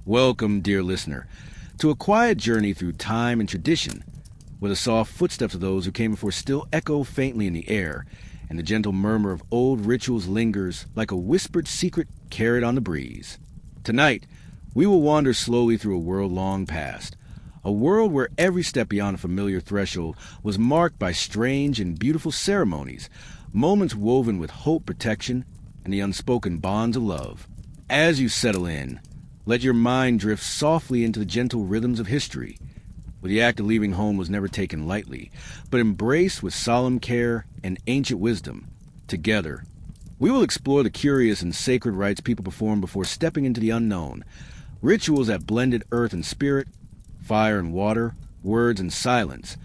Welcome, dear listener, to a quiet journey through time and tradition, where the soft footsteps of those who came before still echo faintly in the air, and the gentle murmur of old rituals lingers like a whispered secret carried on the breeze. Tonight, we will wander slowly through a world long past, a world where every step beyond a familiar threshold was marked by strange and beautiful ceremonies, moments woven with hope, protection, and the unspoken bonds of love. As you settle in, let your mind drift softly into the gentle rhythms of history, where the act of leaving home was never taken lightly, but embraced with solemn care and ancient wisdom. Together, we will explore the curious and sacred rites people performed before stepping into the unknown, rituals that blended earth and spirit, fire and water, words and silence,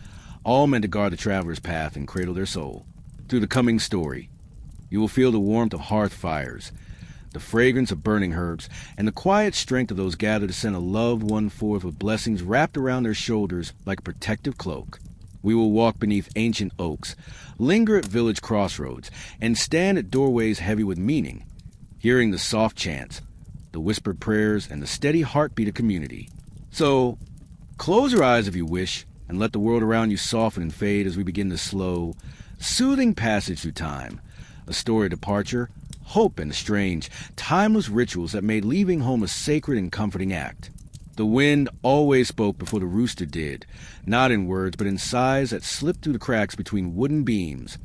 all meant to guard the traveler's path and cradle their soul. Through the coming story, you will feel the warmth of hearth fires, the fragrance of burning herbs, and the quiet strength of those gathered to send a loved one forth with blessings wrapped around their shoulders like a protective cloak. We will walk beneath ancient oaks, linger at village crossroads, and stand at doorways heavy with meaning, hearing the soft chants, the whispered prayers, and the steady heartbeat of community. So, close your eyes if you wish, and let the world around you soften and fade as we begin the slow, soothing passage through time, a story of departure, hope, and the strange, timeless rituals that made leaving home a sacred and comforting act. The wind always spoke before the rooster did, not in words, but in sighs that slipped through the cracks between wooden beams,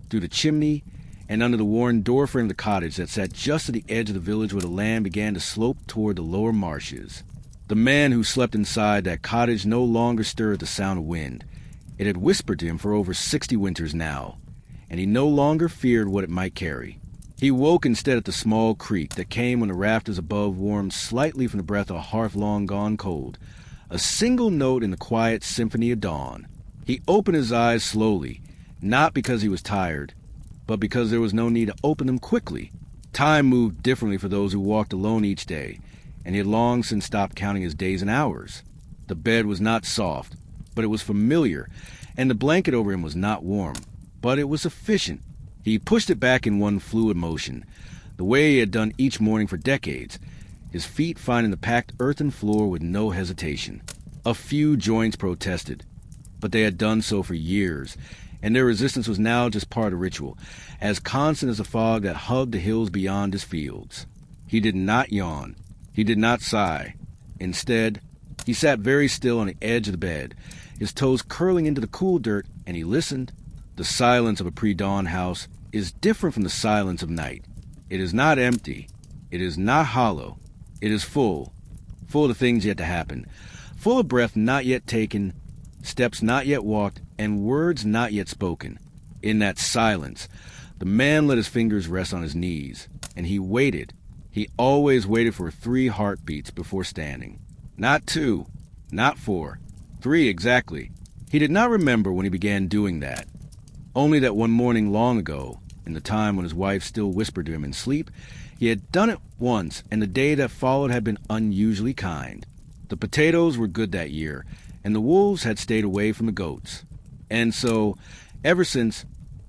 through the chimney, and under the worn doorframe of the cottage that sat just at the edge of the village where the land began to slope toward the lower marshes. The man who slept inside that cottage no longer stirred at the sound of wind. It had whispered to him for over 60 winters now, and he no longer feared what it might carry. He woke instead at the small creak that came when the rafters above warmed slightly from the breath of a hearth long gone cold, a single note in the quiet symphony of dawn. He opened his eyes slowly, not because he was tired, but because there was no need to open them quickly. Time moved differently for those who walked alone each day, and he had long since stopped counting his days and hours. The bed was not soft, but it was familiar, and the blanket over him was not warm, but it was sufficient. He pushed it back in one fluid motion, the way he had done each morning for decades, his feet finding the packed earthen floor with no hesitation. A few joints protested, but they had done so for years, and their resistance was now just part of the ritual, as constant as the fog that hugged the hills beyond his fields. He did not yawn. He did not sigh. Instead, he sat very still on the edge of the bed, his toes curling into the cool dirt, and he listened. The silence of a pre-dawn house is different from the silence of night. It is not empty. It is not hollow. It is full of the things yet to happen, full of breath not yet taken, steps not yet walked, and words not yet spoken. In that silence, the man let his fingers rest on his knees, and he waited. He always waited for 3 heartbeats before standing. Not 2, not 4, 3 exactly. He did not remember when he began doing that. Only that one morning long ago, in the time when his wife still whispered to him in sleep, he had done it once, and the day that followed had been unusually kind. The potatoes were good that year, and the wolves had stayed away from the goats. And so, ever since,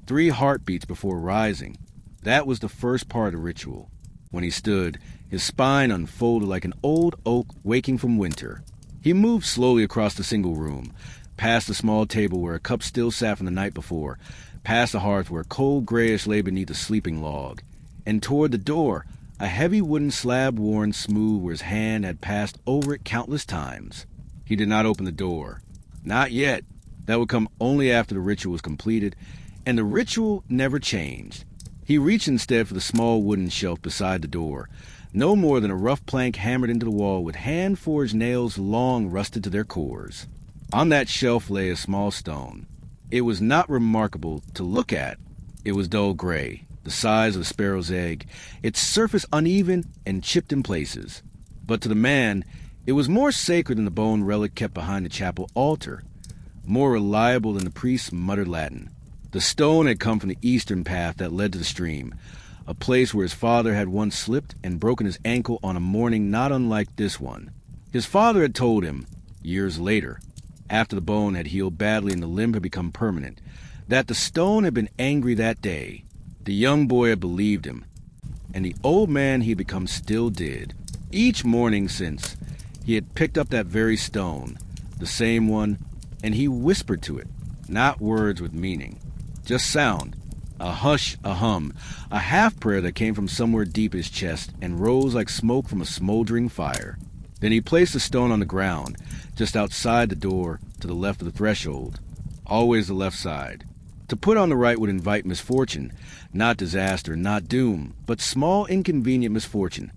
3 heartbeats before rising, that was the first part of the ritual. When he stood, his spine unfolded like an old oak waking from winter. He moved slowly across the single room, past the small table where a cup still sat from the night before, past the hearth where cold grayish lay beneath a sleeping log, and toward the door, a heavy wooden slab worn smooth where his hand had passed over it countless times. He did not open the door. Not yet. That would come only after the ritual was completed, and the ritual never changed. He reached instead for the small wooden shelf beside the door, no more than a rough plank hammered into the wall with hand-forged nails long rusted to their cores. On that shelf lay a small stone. It was not remarkable to look at. It was dull gray, the size of a sparrow's egg, its surface uneven and chipped in places. But to the man, it was more sacred than the bone relic kept behind the chapel altar, more reliable than the priest's muttered Latin. The stone had come from the eastern path that led to the stream, a place where his father had once slipped and broken his ankle on a morning not unlike this one. His father had told him, years later, after the bone had healed badly and the limb had become permanent, that the stone had been angry that day. The young boy had believed him, and the old man he had become still did. Each morning since, He had picked up that very stone, the same one, and he whispered to it, not words with meaning, just sound, a hush, a hum, a half-prayer that came from somewhere deep in his chest and rose like smoke from a smoldering fire. Then he placed the stone on the ground, just outside the door, to the left of the threshold. Always the left side. To put on the right would invite misfortune, not disaster, not doom, but small inconvenient misfortune.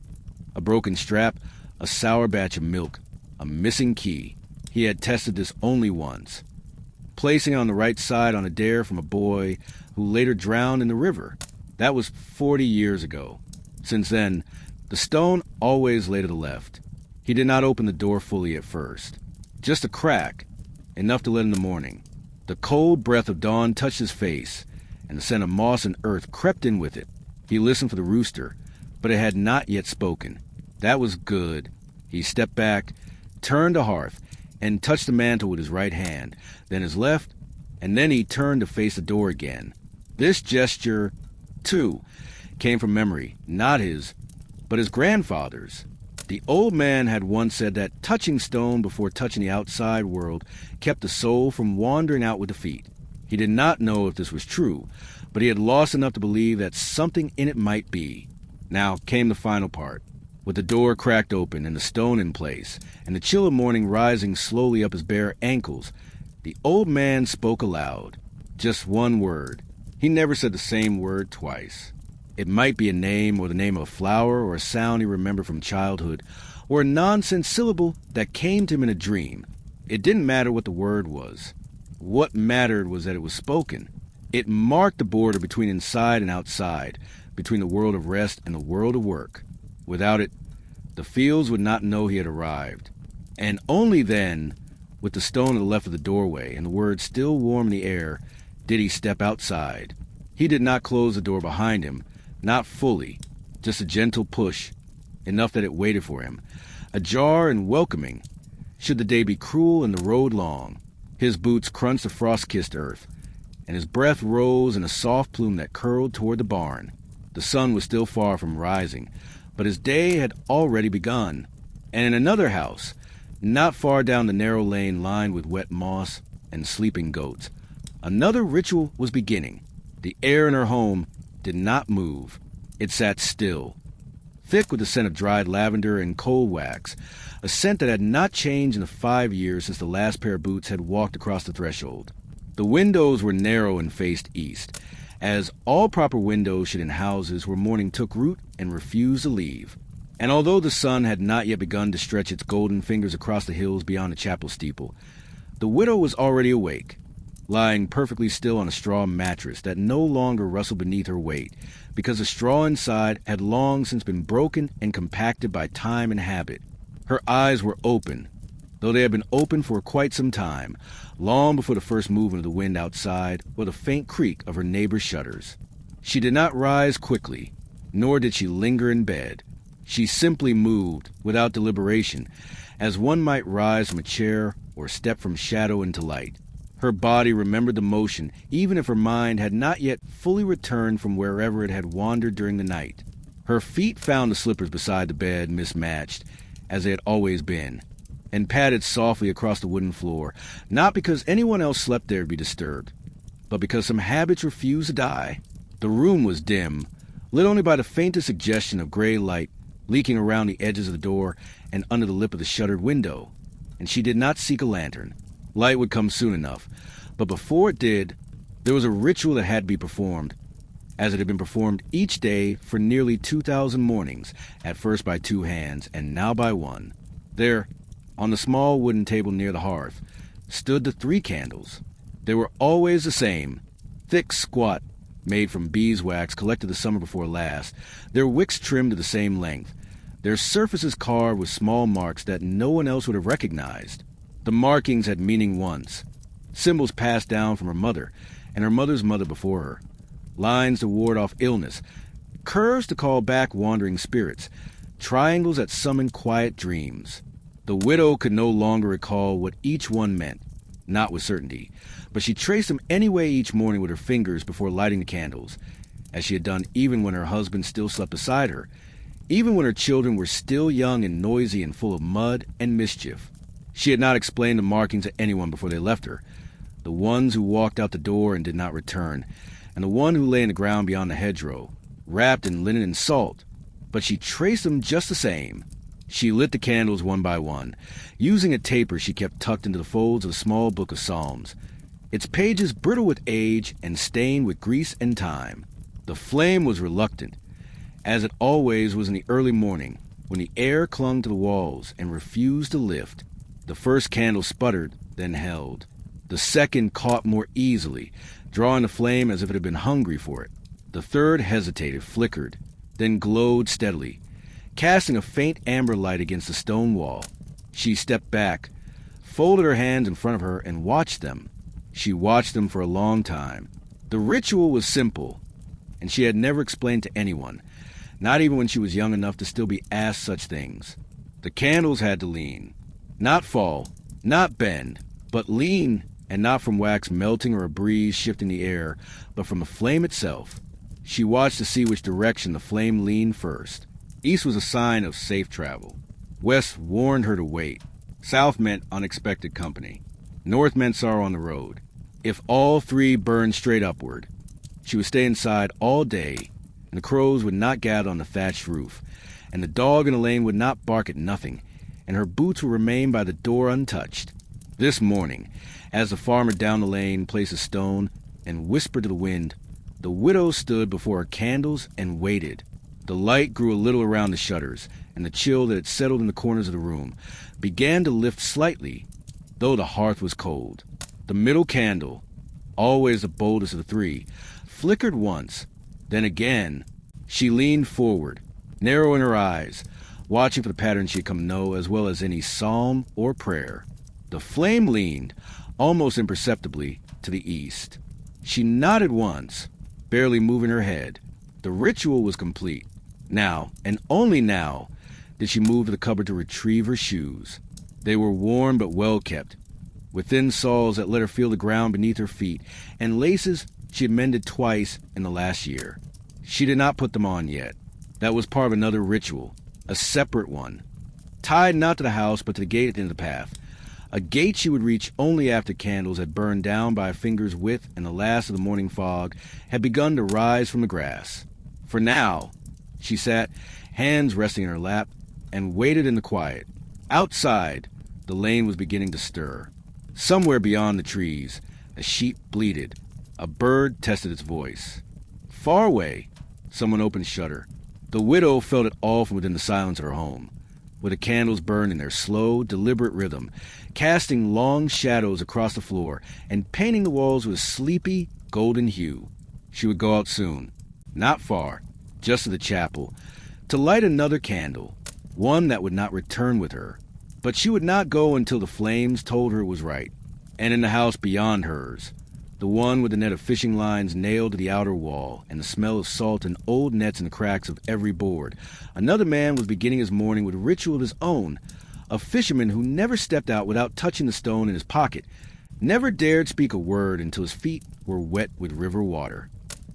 A broken strap, a sour batch of milk, a missing key. He had tested this only once. Placing it on the right side on a dare from a boy who later drowned in the river. That was 40 years ago. Since then, the stone always lay to the left. He did not open the door fully at first. Just a crack, enough to let in the morning. The cold breath of dawn touched his face, and the scent of moss and earth crept in with it. He listened for the rooster, but it had not yet spoken. That was good. He stepped back, turned the hearth, and touched the mantel with his right hand, then his left, and then he turned to face the door again. This gesture, too, came from memory, not his, but his grandfather's. The old man had once said that touching stone before touching the outside world kept the soul from wandering out with the feet. He did not know if this was true, but he had lost enough to believe that something in it might be. Now came the final part. With the door cracked open and the stone in place, and the chill of morning rising slowly up his bare ankles, the old man spoke aloud. Just one word. He never said the same word twice. It might be a name or the name of a flower or a sound he remembered from childhood, or a nonsense syllable that came to him in a dream. It didn't matter what the word was. What mattered was that it was spoken. It marked the border between inside and outside, between the world of rest and the world of work. Without it, the fields would not know he had arrived. And only then, with the stone to the left of the doorway and the word still warm in the air, did he step outside. He did not close the door behind him, not fully, just a gentle push, enough that it waited for him, ajar and welcoming, should the day be cruel and the road long. His boots crunched the frost-kissed earth, and his breath rose in a soft plume that curled toward the barn. The sun was still far from rising, but his day had already begun. And in another house, not far down the narrow lane lined with wet moss and sleeping goats, another ritual was beginning. The air in her home did not move. It sat still, thick with the scent of dried lavender and coal wax, a scent that had not changed in the 5 years since the last pair of boots had walked across the threshold. The windows were narrow and faced east, as all proper windows should in houses where morning took root and refused to leave. And although the sun had not yet begun to stretch its golden fingers across the hills beyond the chapel steeple, the widow was already awake, lying perfectly still on a straw mattress that no longer rustled beneath her weight, because the straw inside had long since been broken and compacted by time and habit. Her eyes were open, though they had been open for quite some time, long before the first movement of the wind outside or the faint creak of her neighbor's shutters. She did not rise quickly, nor did she linger in bed. She simply moved, without deliberation, as one might rise from a chair or step from shadow into light. Her body remembered the motion, even if her mind had not yet fully returned from wherever it had wandered during the night. Her feet found the slippers beside the bed mismatched, as they had always been, and padded softly across the wooden floor, not because anyone else slept there to be disturbed, but because some habits refused to die. The room was dim, lit only by the faintest suggestion of gray light leaking around the edges of the door and under the lip of the shuttered window, and she did not seek a lantern. Light would come soon enough, but before it did, there was a ritual that had to be performed, as it had been performed each day for nearly 2,000 mornings, at first by 2 hands, and now by 1. There, on the small wooden table near the hearth, stood the 3 candles. They were always the same, thick, squat, made from beeswax collected the summer before last, their wicks trimmed to the same length, their surfaces carved with small marks that no one else would have recognized. The markings had meaning once, symbols passed down from her mother and her mother's mother before her, lines to ward off illness, curves to call back wandering spirits, triangles that summon quiet dreams. The widow could no longer recall what each one meant, not with certainty, but she traced them anyway each morning with her fingers before lighting the candles, as she had done even when her husband still slept beside her, even when her children were still young and noisy and full of mud and mischief. She had not explained the marking to anyone before they left her, the ones who walked out the door and did not return, and the one who lay in the ground beyond the hedgerow, wrapped in linen and salt, but she traced them just the same. She lit the candles one by one, using a taper she kept tucked into the folds of a small book of Psalms, its pages brittle with age and stained with grease and time. The flame was reluctant, as it always was in the early morning, when the air clung to the walls and refused to lift. The first candle sputtered, then held. The second caught more easily, drawing the flame as if it had been hungry for it. The third hesitated, flickered, then glowed steadily, casting a faint amber light against the stone wall. She stepped back, folded her hands in front of her, and watched them. She watched them for a long time. The ritual was simple, and she had never explained to anyone, not even when she was young enough to still be asked such things. The candles had to lean, not fall, not bend, but lean, and not from wax melting or a breeze shifting the air, but from the flame itself. She watched to see which direction the flame leaned first. East was a sign of safe travel. West warned her to wait. South meant unexpected company. North meant sorrow on the road. If all three burned straight upward, she would stay inside all day, and the crows would not gather on the thatched roof, and the dog in the lane would not bark at nothing, and her boots would remain by the door untouched. This morning, as the farmer down the lane placed a stone and whispered to the wind, the widow stood before her candles and waited. The light grew a little around the shutters, and the chill that had settled in the corners of the room began to lift slightly, though the hearth was cold. The middle candle, always the boldest of the three, flickered once, then again. She leaned forward, narrowing her eyes, watching for the pattern she had come to know as well as any psalm or prayer. The flame leaned, almost imperceptibly, to the east. She nodded once, barely moving her head. The ritual was complete. Now, and only now, did she move to the cupboard to retrieve her shoes. They were worn but well kept, with thin soles that let her feel the ground beneath her feet, and laces she had mended twice in the last year. She did not put them on yet. That was part of another ritual, a separate one, tied not to the house but to the gate at the end of the path, a gate she would reach only after candles had burned down by a finger's width and the last of the morning fog had begun to rise from the grass. For now, she sat, hands resting in her lap, and waited in the quiet. Outside, the lane was beginning to stir. Somewhere beyond the trees, a sheep bleated. A bird tested its voice. Far away, someone opened a shutter. The widow felt it all from within the silence of her home, where the candles burned in their slow, deliberate rhythm, casting long shadows across the floor and painting the walls with a sleepy, golden hue. She would go out soon, not far, just to the chapel, to light another candle, one that would not return with her. But she would not go until the flames told her it was right. And in the house beyond hers, the one with the net of fishing lines nailed to the outer wall and the smell of salt and old nets in the cracks of every board, another man was beginning his morning with a ritual of his own, a fisherman who never stepped out without touching the stone in his pocket, never dared speak a word until his feet were wet with river water.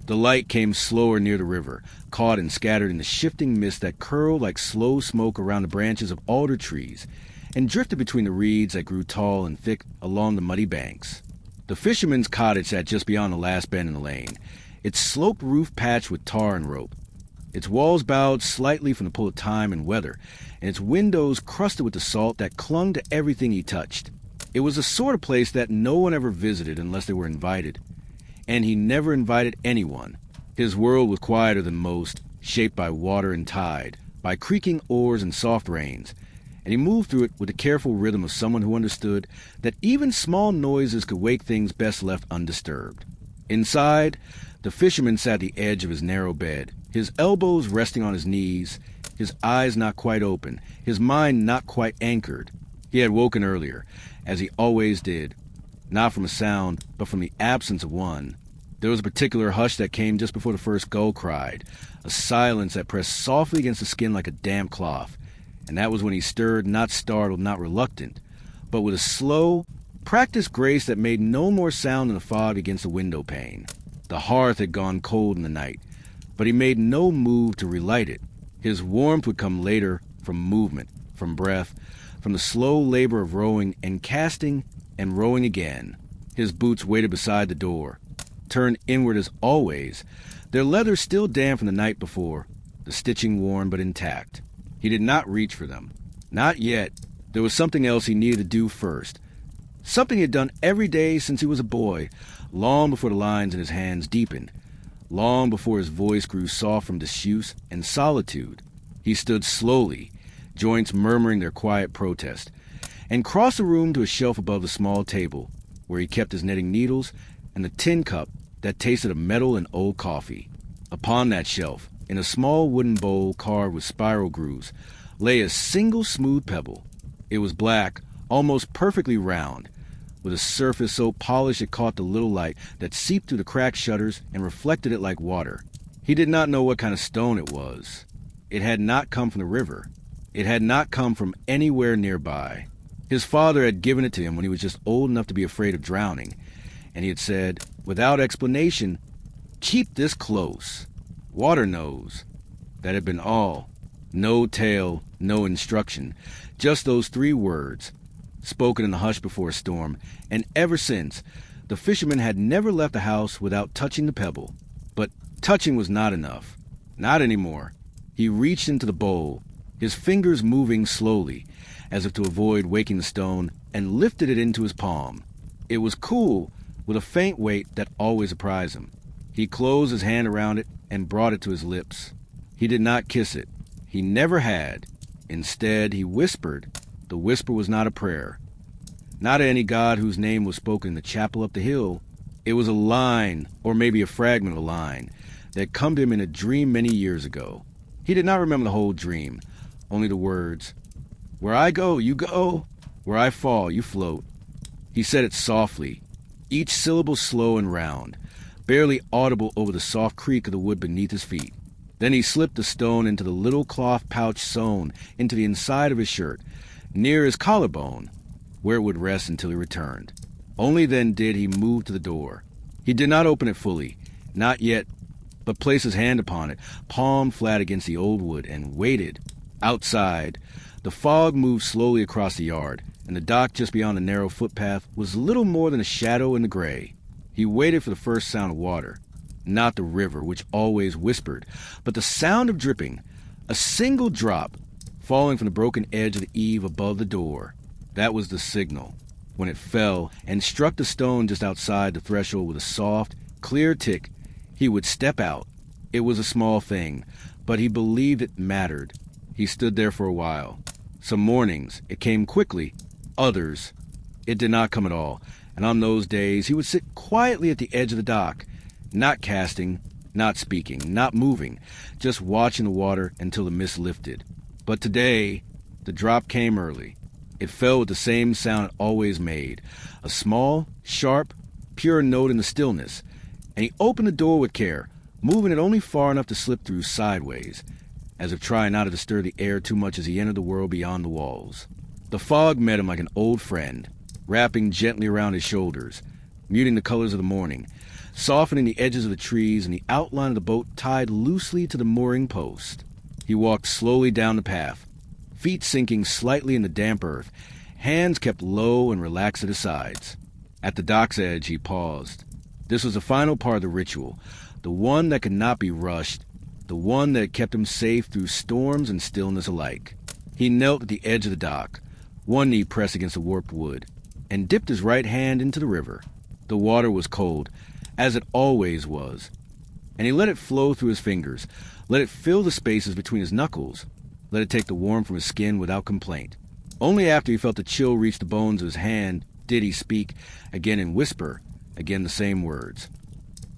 The light came slower near the river, caught and scattered in the shifting mist that curled like slow smoke around the branches of alder trees, and drifted between the reeds that grew tall and thick along the muddy banks. The fisherman's cottage sat just beyond the last bend in the lane, its sloped roof patched with tar and rope, its walls bowed slightly from the pull of time and weather, and its windows crusted with the salt that clung to everything he touched. It was the sort of place that no one ever visited unless they were invited, and he never invited anyone. His world was quieter than most, shaped by water and tide, by creaking oars and soft rains, and he moved through it with the careful rhythm of someone who understood that even small noises could wake things best left undisturbed. Inside, the fisherman sat at the edge of his narrow bed, his elbows resting on his knees, his eyes not quite open, his mind not quite anchored. He had woken earlier, as he always did, not from a sound, but from the absence of one. There was a particular hush that came just before the first gull cried, a silence that pressed softly against the skin like a damp cloth, and that was when he stirred, not startled, not reluctant, but with a slow, practiced grace that made no more sound than the fog against the window pane. The hearth had gone cold in the night, but he made no move to relight it. His warmth would come later from movement, from breath, from the slow labor of rowing and casting and rowing again. His boots waited beside the door, turned inward as always, their leather still damp from the night before, the stitching worn but intact. He did not reach for them. Not yet. There was something else he needed to do first. Something he had done every day since he was a boy, long before the lines in his hands deepened, long before his voice grew soft from disuse and solitude. He stood slowly, joints murmuring their quiet protest, and crossed the room to a shelf above the small table, where he kept his knitting needles and the tin cup that tasted of metal and old coffee. Upon that shelf, in a small wooden bowl carved with spiral grooves, lay a single smooth pebble. It was black, almost perfectly round, with a surface so polished it caught the little light that seeped through the cracked shutters and reflected it like water. He did not know what kind of stone it was. It had not come from the river. It had not come from anywhere nearby. His father had given it to him when he was just old enough to be afraid of drowning, and he had said, without explanation, "Keep this close. Water knows." That had been all. No tale, no instruction, just those 3 words, spoken in the hush before a storm, and ever since, the fisherman had never left the house without touching the pebble. But touching was not enough. Not anymore. He reached into the bowl, his fingers moving slowly, as if to avoid waking the stone, and lifted it into his palm. It was cool, with a faint weight that always surprised him. He closed his hand around it and brought it to his lips. He did not kiss it. He never had. Instead, he whispered. The whisper was not a prayer, not to any god whose name was spoken in the chapel up the hill. It was a line, or maybe a fragment of a line, that had come to him in a dream many years ago. He did not remember the whole dream, only the words, "Where I go, you go. Where I fall, you float." He said it softly, each syllable slow and round, barely audible over the soft creak of the wood beneath his feet. Then he slipped the stone into the little cloth pouch sewn into the inside of his shirt, near his collarbone, where it would rest until he returned. Only then did he move to the door. He did not open it fully, not yet, but placed his hand upon it, palm flat against the old wood, and waited. Outside, the fog moved slowly across the yard, and the dock just beyond the narrow footpath was little more than a shadow in the gray. He waited for the first sound of water, not the river, which always whispered, but the sound of dripping, a single drop, falling from the broken edge of the eave above the door. That was the signal. When it fell and struck the stone just outside the threshold with a soft, clear tick, he would step out. It was a small thing, but he believed it mattered. He stood there for a while. Some mornings it came quickly, others it did not come at all, and on those days he would sit quietly at the edge of the dock, not casting, not speaking, not moving, just watching the water until the mist lifted. But today, the drop came early. It fell with the same sound it always made, a small, sharp, pure note in the stillness, and he opened the door with care, moving it only far enough to slip through sideways, as if trying not to disturb the air too much as he entered the world beyond the walls. The fog met him like an old friend, wrapping gently around his shoulders, muting the colors of the morning, softening the edges of the trees and the outline of the boat tied loosely to the mooring post. He walked slowly down the path, feet sinking slightly in the damp earth, hands kept low and relaxed at his sides. At the dock's edge, he paused. This was the final part of the ritual, the one that could not be rushed, the one that had kept him safe through storms and stillness alike. He knelt at the edge of the dock, one knee pressed against the warped wood, and dipped his right hand into the river. The water was cold, as it always was, and he let it flow through his fingers, let it fill the spaces between his knuckles, let it take the warmth from his skin without complaint. Only after he felt the chill reach the bones of his hand did he speak, again in whisper, again the same words.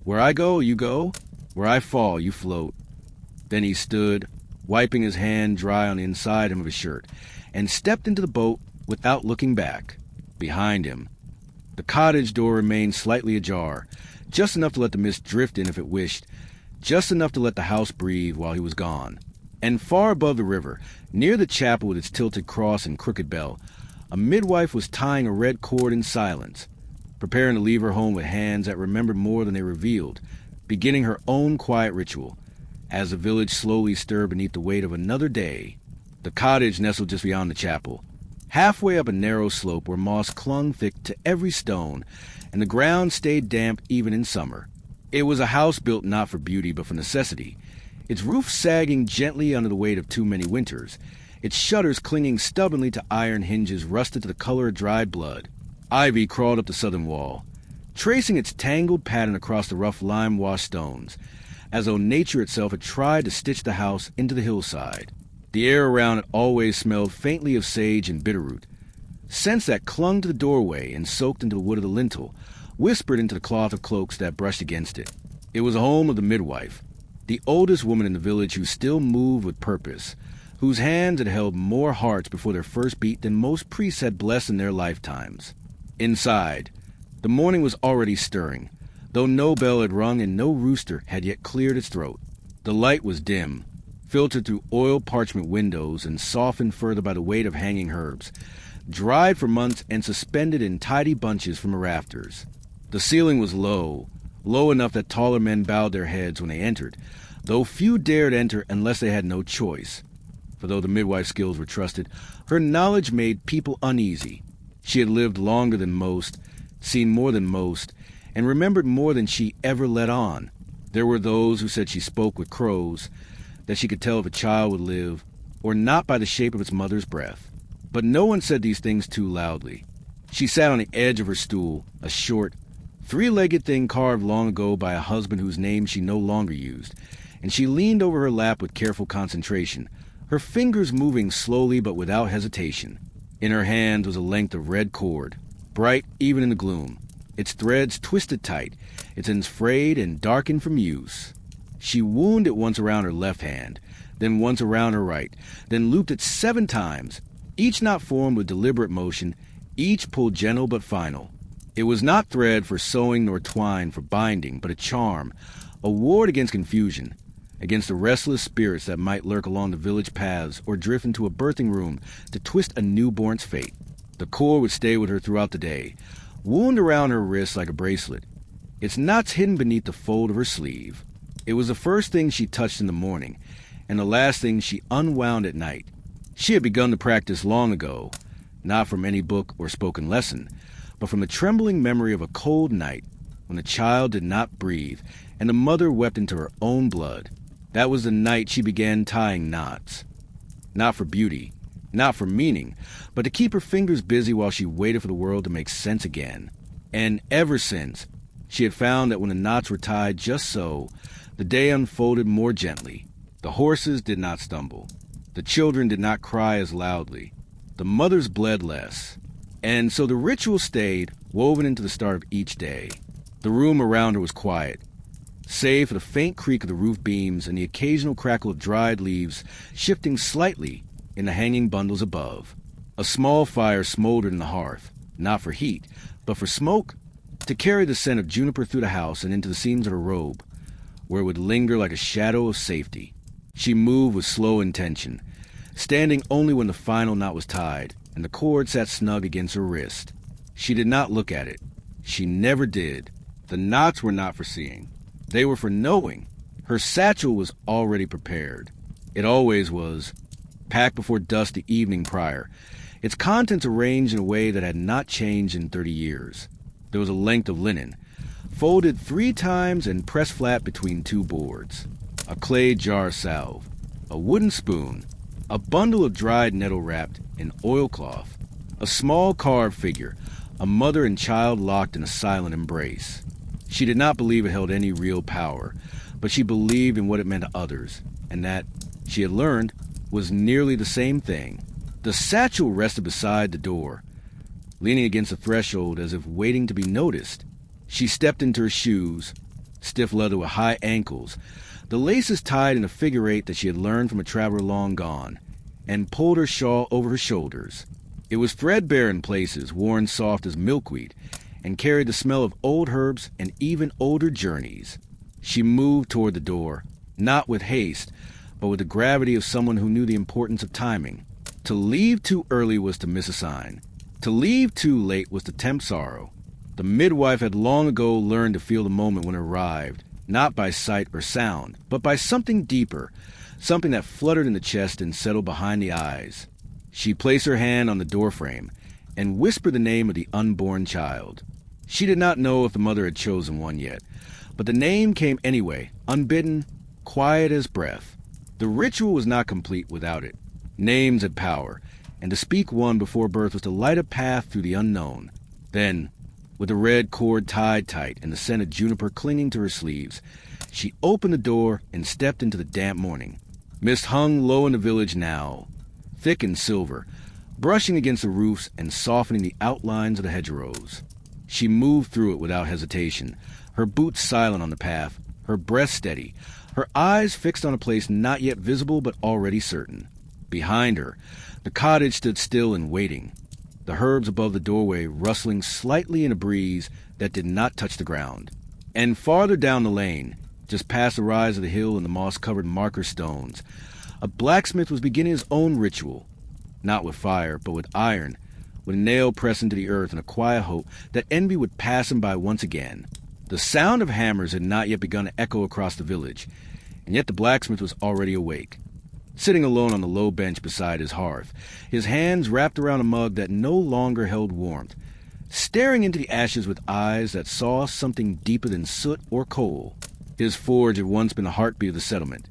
"Where I go, you go. Where I fall, you float." Then he stood, wiping his hand dry on the inside hem of his shirt, and stepped into the boat without looking back. Behind him, the cottage door remained slightly ajar, just enough to let the mist drift in if it wished, just enough to let the house breathe while he was gone. And far above the river, near the chapel with its tilted cross and crooked bell, a midwife was tying a red cord in silence, preparing to leave her home with hands that remembered more than they revealed, beginning her own quiet ritual. as the village slowly stirred beneath the weight of another day. The cottage nestled just beyond the chapel, halfway up a narrow slope where moss clung thick to every stone, and the ground stayed damp even in summer. It was a house built not for beauty but for necessity, its roof sagging gently under the weight of too many winters, its shutters clinging stubbornly to iron hinges rusted to the color of dried blood. Ivy crawled up the southern wall, tracing its tangled pattern across the rough lime-washed stones, as though nature itself had tried to stitch the house into the hillside. The air around it always smelled faintly of sage and bitterroot. Scents that clung to the doorway and soaked into the wood of the lintel, whispered into the cloth of cloaks that brushed against it. It was the home of the midwife, the oldest woman in the village who still moved with purpose, whose hands had held more hearts before their first beat than most priests had blessed in their lifetimes. Inside, the morning was already stirring, though no bell had rung and no rooster had yet cleared its throat. The light was dim, filtered through oil parchment windows and softened further by the weight of hanging herbs, dried for months and suspended in tidy bunches from the rafters. The ceiling was low enough that taller men bowed their heads when they entered, though few dared enter unless they had no choice. For though the midwife's skills were trusted, her knowledge made people uneasy. She had lived longer than most, seen more than most, and remembered more than she ever let on. There were those who said she spoke with crows, that she could tell if a child would live, or not by the shape of its mother's breath. But no one said these things too loudly. She sat on the edge of her stool, a short, three-legged thing carved long ago by a husband whose name she no longer used, and she leaned over her lap with careful concentration, her fingers moving slowly but without hesitation. In her hand was a length of red cord, bright even in the gloom, its threads twisted tight, its ends frayed and darkened from use. She wound it once around her left hand, then once around her right, then looped it 7 times, each knot formed with deliberate motion, each pull gentle but final. It was not thread for sewing nor twine for binding, but a charm, a ward against confusion, against the restless spirits that might lurk along the village paths or drift into a birthing room to twist a newborn's fate. The cord would stay with her throughout the day, wound around her wrist like a bracelet, its knots hidden beneath the fold of her sleeve. It was the first thing she touched in the morning, and the last thing she unwound at night. She had begun to practice long ago, not from any book or spoken lesson, but from the trembling memory of a cold night when the child did not breathe and the mother wept into her own blood. That was the night she began tying knots. Not for beauty, not for meaning, but to keep her fingers busy while she waited for the world to make sense again. And ever since, she had found that when the knots were tied just so, the day unfolded more gently. The horses did not stumble. The children did not cry as loudly. The mothers bled less. And so the ritual stayed, woven into the start of each day. The room around her was quiet, save for the faint creak of the roof beams and the occasional crackle of dried leaves shifting slightly in the hanging bundles above. A small fire smoldered in the hearth, not for heat, but for smoke, to carry the scent of juniper through the house and into the seams of her robe, where it would linger like a shadow of safety. She moved with slow intention, standing only when the final knot was tied, and the cord sat snug against her wrist. She did not look at it. She never did. The knots were not for seeing. They were for knowing. Her satchel was already prepared. It always was, packed before dusk the evening prior, its contents arranged in a way that had not changed in 30 years. There was a length of linen, folded 3 times and pressed flat between 2 boards, a clay jar of salve, a wooden spoon, a bundle of dried nettle wrapped in oilcloth, a small carved figure, a mother and child locked in a silent embrace. She did not believe it held any real power, but she believed in what it meant to others, and that, she had learned, was nearly the same thing. The satchel rested beside the door, leaning against the threshold as if waiting to be noticed. She stepped into her shoes, stiff leather with high ankles, the laces tied in a figure 8 that she had learned from a traveler long gone, and pulled her shawl over her shoulders. It was threadbare in places, worn soft as milkweed, and carried the smell of old herbs and even older journeys. She moved toward the door, not with haste, but with the gravity of someone who knew the importance of timing. To leave too early was to miss a sign. To leave too late was to tempt sorrow. The midwife had long ago learned to feel the moment when it arrived, not by sight or sound, but by something deeper, something that fluttered in the chest and settled behind the eyes. She placed her hand on the doorframe and whispered the name of the unborn child. She did not know if the mother had chosen one yet, but the name came anyway, unbidden, quiet as breath. The ritual was not complete without it. Names had power, and to speak one before birth was to light a path through the unknown. Then, with the red cord tied tight and the scent of juniper clinging to her sleeves, she opened the door and stepped into the damp morning. Mist hung low in the village now, thick and silver, brushing against the roofs and softening the outlines of the hedgerows. She moved through it without hesitation, her boots silent on the path, her breath steady, her eyes fixed on a place not yet visible but already certain. Behind her, the cottage stood still and waiting, the herbs above the doorway rustling slightly in a breeze that did not touch the ground. And farther down the lane, just past the rise of the hill and the moss-covered marker stones, a blacksmith was beginning his own ritual, not with fire, but with iron, with a nail pressed into the earth in a quiet hope that envy would pass him by once again. The sound of hammers had not yet begun to echo across the village, and yet the blacksmith was already awake, sitting alone on the low bench beside his hearth, his hands wrapped around a mug that no longer held warmth, staring into the ashes with eyes that saw something deeper than soot or coal. His forge had once been the heartbeat of the settlement,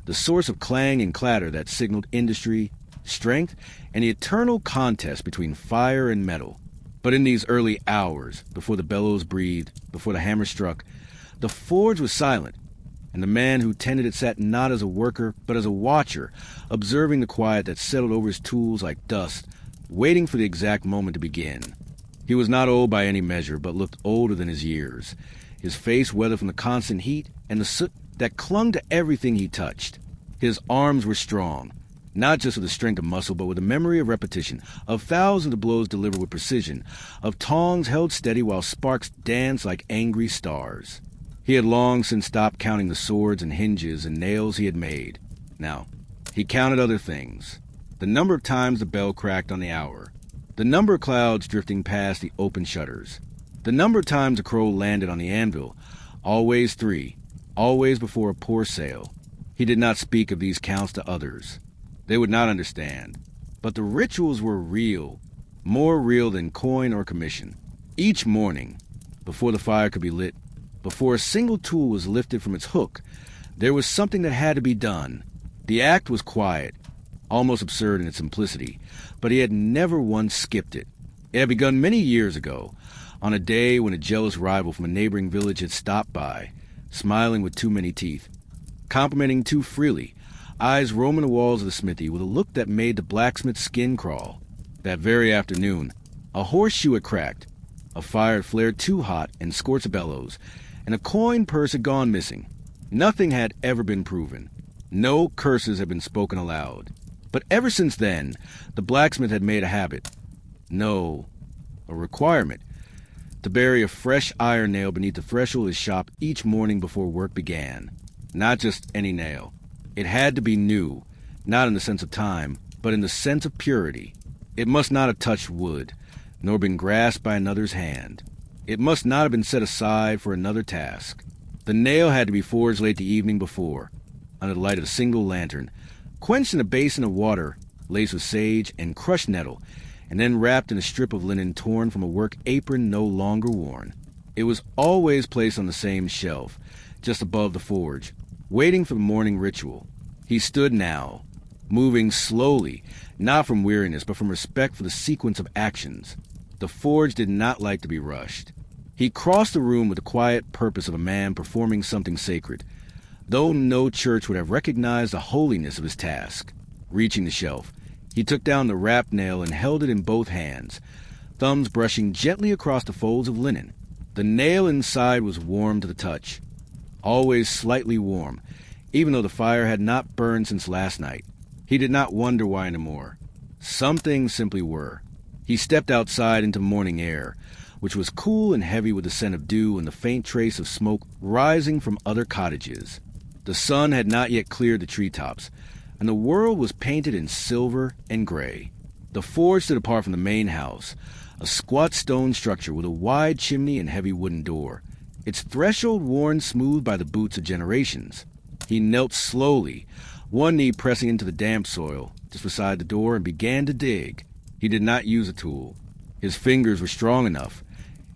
the source of clang and clatter that signaled industry, strength, and the eternal contest between fire and metal. But in these early hours, before the bellows breathed, before the hammer struck, the forge was silent, and the man who tended it sat not as a worker, but as a watcher, observing the quiet that settled over his tools like dust, waiting for the exact moment to begin. He was not old by any measure, but looked older than his years, his face weathered from the constant heat and the soot that clung to everything he touched. His arms were strong, not just with the strength of muscle, but with the memory of repetition, of thousands of blows delivered with precision, of tongs held steady while sparks danced like angry stars. He had long since stopped counting the swords and hinges and nails he had made. Now, he counted other things. The number of times the bell cracked on the hour, the number of clouds drifting past the open shutters, the number of times a crow landed on the anvil, always 3, always before a poor sale. He did not speak of these counts to others. They would not understand. But the rituals were real, more real than coin or commission. Each morning, before the fire could be lit, before a single tool was lifted from its hook, there was something that had to be done. The act was quiet, almost absurd in its simplicity, but he had never once skipped it. It had begun many years ago, on a day when a jealous rival from a neighboring village had stopped by, smiling with too many teeth, complimenting too freely, eyes roaming the walls of the smithy with a look that made the blacksmith's skin crawl. That very afternoon, a horseshoe had cracked, a fire had flared too hot and scorched the bellows, and a coin purse had gone missing. Nothing had ever been proven. No curses had been spoken aloud. But ever since then, the blacksmith had made a habit, no, a requirement, to bury a fresh iron nail beneath the threshold of his shop each morning before work began. Not just any nail. It had to be new, not in the sense of time, but in the sense of purity. It must not have touched wood, nor been grasped by another's hand. It must not have been set aside for another task. The nail had to be forged late the evening before, under the light of a single lantern, quenched in a basin of water laced with sage and crushed nettle, and then wrapped in a strip of linen torn from a work apron no longer worn. It was always placed on the same shelf, just above the forge, waiting for the morning ritual. He stood now, moving slowly, not from weariness, but from respect for the sequence of actions. The forge did not like to be rushed. He crossed the room with the quiet purpose of a man performing something sacred, though no church would have recognized the holiness of his task. Reaching the shelf, he took down the wrapped nail and held it in both hands, thumbs brushing gently across the folds of linen. The nail inside was warm to the touch, always slightly warm, even though the fire had not burned since last night. He did not wonder why anymore. Some things simply were. He stepped outside into morning air, which was cool and heavy with the scent of dew and the faint trace of smoke rising from other cottages. The sun had not yet cleared the treetops, and the world was painted in silver and gray. The forge stood apart from the main house, a squat stone structure with a wide chimney and heavy wooden door. its threshold worn smooth by the boots of generations. He knelt slowly, one knee pressing into the damp soil just beside the door, and began to dig. He did not use a tool. His fingers were strong enough,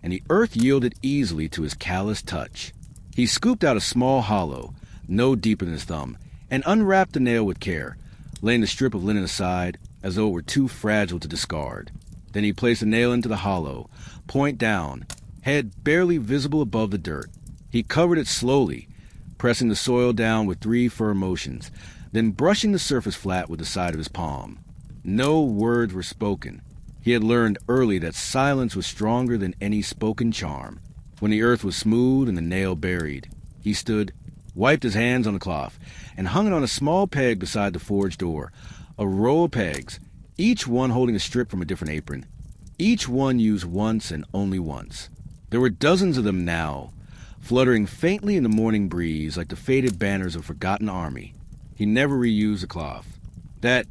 and the earth yielded easily to his calloused touch. He scooped out a small hollow, no deeper than his thumb, and unwrapped the nail with care, laying the strip of linen aside as though it were too fragile to discard. Then he placed the nail into the hollow, point down, head barely visible above the dirt. He covered it slowly, pressing the soil down with 3 firm motions, then brushing the surface flat with the side of his palm. No words were spoken. He had learned early that silence was stronger than any spoken charm. When the earth was smooth and the nail buried, he stood, wiped his hands on the cloth, and hung it on a small peg beside the forge door, a row of pegs, each one holding a strip from a different apron, each one used once and only once. There were dozens of them now, fluttering faintly in the morning breeze like the faded banners of a forgotten army. He never reused the cloth. That,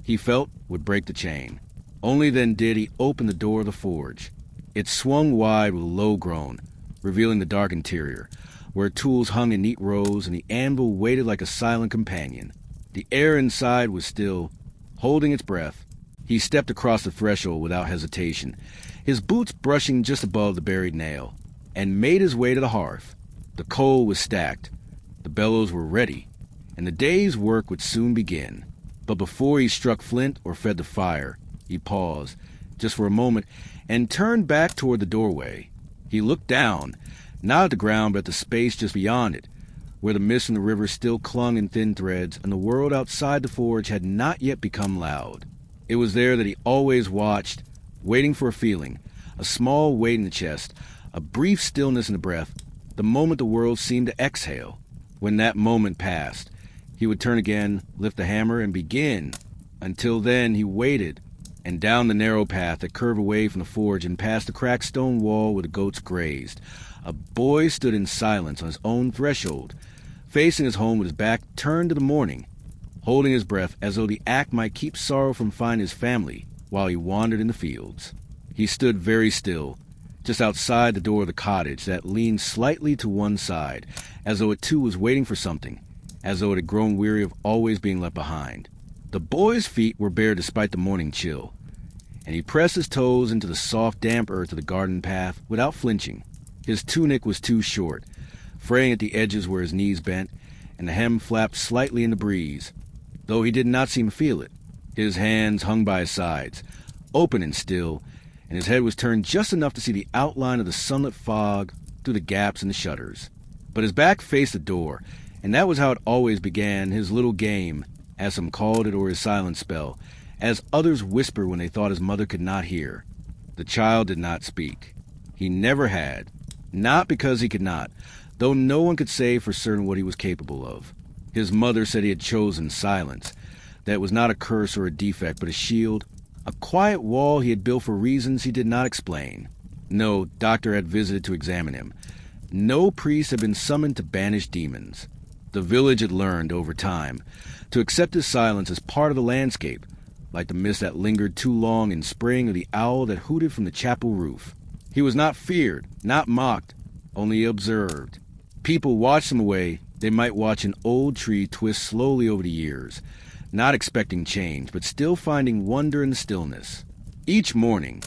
he felt, would break the chain. Only then did he open the door of the forge. It swung wide with a low groan, revealing the dark interior, where tools hung in neat rows and the anvil waited like a silent companion. The air inside was still, holding its breath. He stepped across the threshold without hesitation, his boots brushing just above the buried nail, and made his way to the hearth. The coal was stacked, the bellows were ready, and the day's work would soon begin. But before he struck flint or fed the fire, he paused, just for a moment, and turned back toward the doorway. He looked down, not at the ground but at the space just beyond it, where the mist from the river still clung in thin threads and the world outside the forge had not yet become loud. It was there that he always watched, waiting for a feeling, a small weight in the chest, a brief stillness in the breath, the moment the world seemed to exhale. When that moment passed, he would turn again, lift the hammer, and begin. Until then, he waited, and down the narrow path that curved away from the forge and past the cracked stone wall where the goats grazed, a boy stood in silence on his own threshold, facing his home with his back turned to the morning, holding his breath as though the act might keep sorrow from finding his family while he wandered in the fields. He stood very still, just outside the door of the cottage that leaned slightly to one side, as though it too was waiting for something, as though it had grown weary of always being left behind. The boy's feet were bare despite the morning chill, and he pressed his toes into the soft, damp earth of the garden path without flinching. His tunic was too short, fraying at the edges where his knees bent, and the hem flapped slightly in the breeze, though he did not seem to feel it. His hands hung by his sides, open and still, and his head was turned just enough to see the outline of the sunlit fog through the gaps in the shutters. But his back faced the door, and that was how it always began, his little game, as some called it, or his silent spell, as others whisper when they thought his mother could not hear. The child did not speak. He never had, not because he could not, though no one could say for certain what he was capable of. His mother said he had chosen silence, that it was not a curse or a defect, but a shield, a quiet wall he had built for reasons he did not explain. No doctor had visited to examine him. No priest had been summoned to banish demons. The village had learned, over time, to accept his silence as part of the landscape, like the mist that lingered too long in spring or the owl that hooted from the chapel roof. He was not feared, not mocked, only observed. People watched him away. They might watch an old tree twist slowly over the years, not expecting change, but still finding wonder in the stillness. Each morning,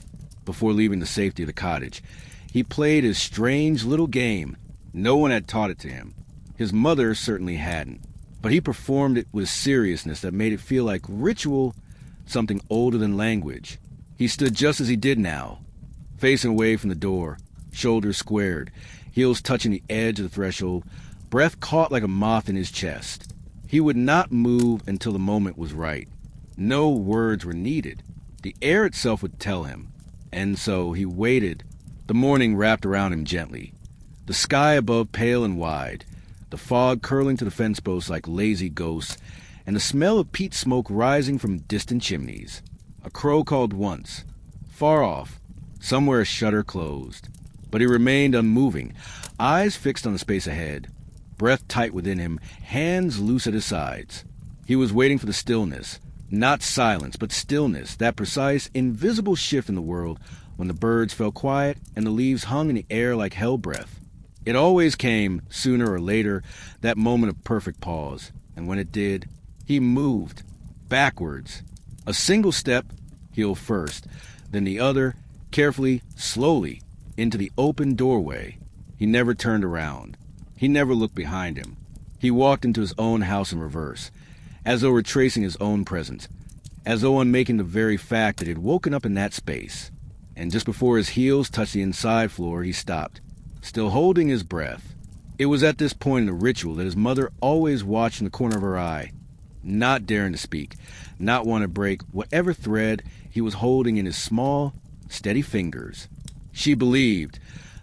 before leaving the safety of the cottage, he played his strange little game. No one had taught it to him. His mother certainly hadn't, but he performed it with seriousness that made it feel like ritual, something older than language. He stood just as he did now, facing away from the door, shoulders squared, heels touching the edge of the threshold, breath caught like a moth in his chest. He would not move until the moment was right. No words were needed. The air itself would tell him. And so he waited. The morning wrapped around him gently, the sky above pale and wide, the fog curling to the fence posts like lazy ghosts, and the smell of peat smoke rising from distant chimneys. A crow called once. Far off, somewhere a shutter closed. But he remained unmoving, eyes fixed on the space ahead, breath tight within him, hands loose at his sides. He was waiting for the stillness, not silence, but stillness, that precise, invisible shift in the world when the birds fell quiet and the leaves hung in the air like hell breath. It always came, sooner or later, that moment of perfect pause, and when it did, he moved, backwards. A single step, heel first, then the other, carefully, slowly, into the open doorway. He never turned around. He never looked behind him. He walked into his own house in reverse, as though retracing his own presence, as though unmaking the very fact that he had woken up in that space. And just before his heels touched the inside floor, he stopped, still holding his breath. It was at this point in the ritual that his mother always watched in the corner of her eye, not daring to speak, not want to break whatever thread he was holding in his small, steady fingers. She believed,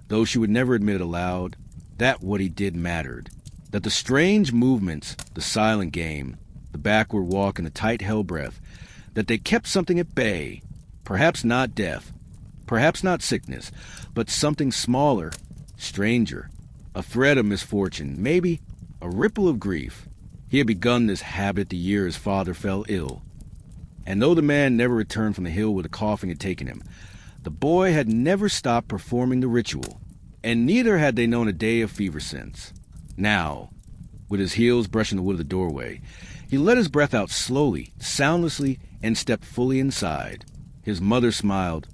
though she would never admit it aloud, that what he did mattered, that the strange movements, the silent game, the backward walk and the tight-held breath, that they kept something at bay, perhaps not death, perhaps not sickness, but something smaller, stranger, a thread of misfortune, maybe a ripple of grief. He had begun this habit the year his father fell ill. And though the man never returned from the hill where the coughing had taken him, the boy had never stopped performing the ritual, and neither had they known a day of fever since. Now, with his heels brushing the wood of the doorway, he let his breath out slowly, soundlessly, and stepped fully inside. His mother smiled,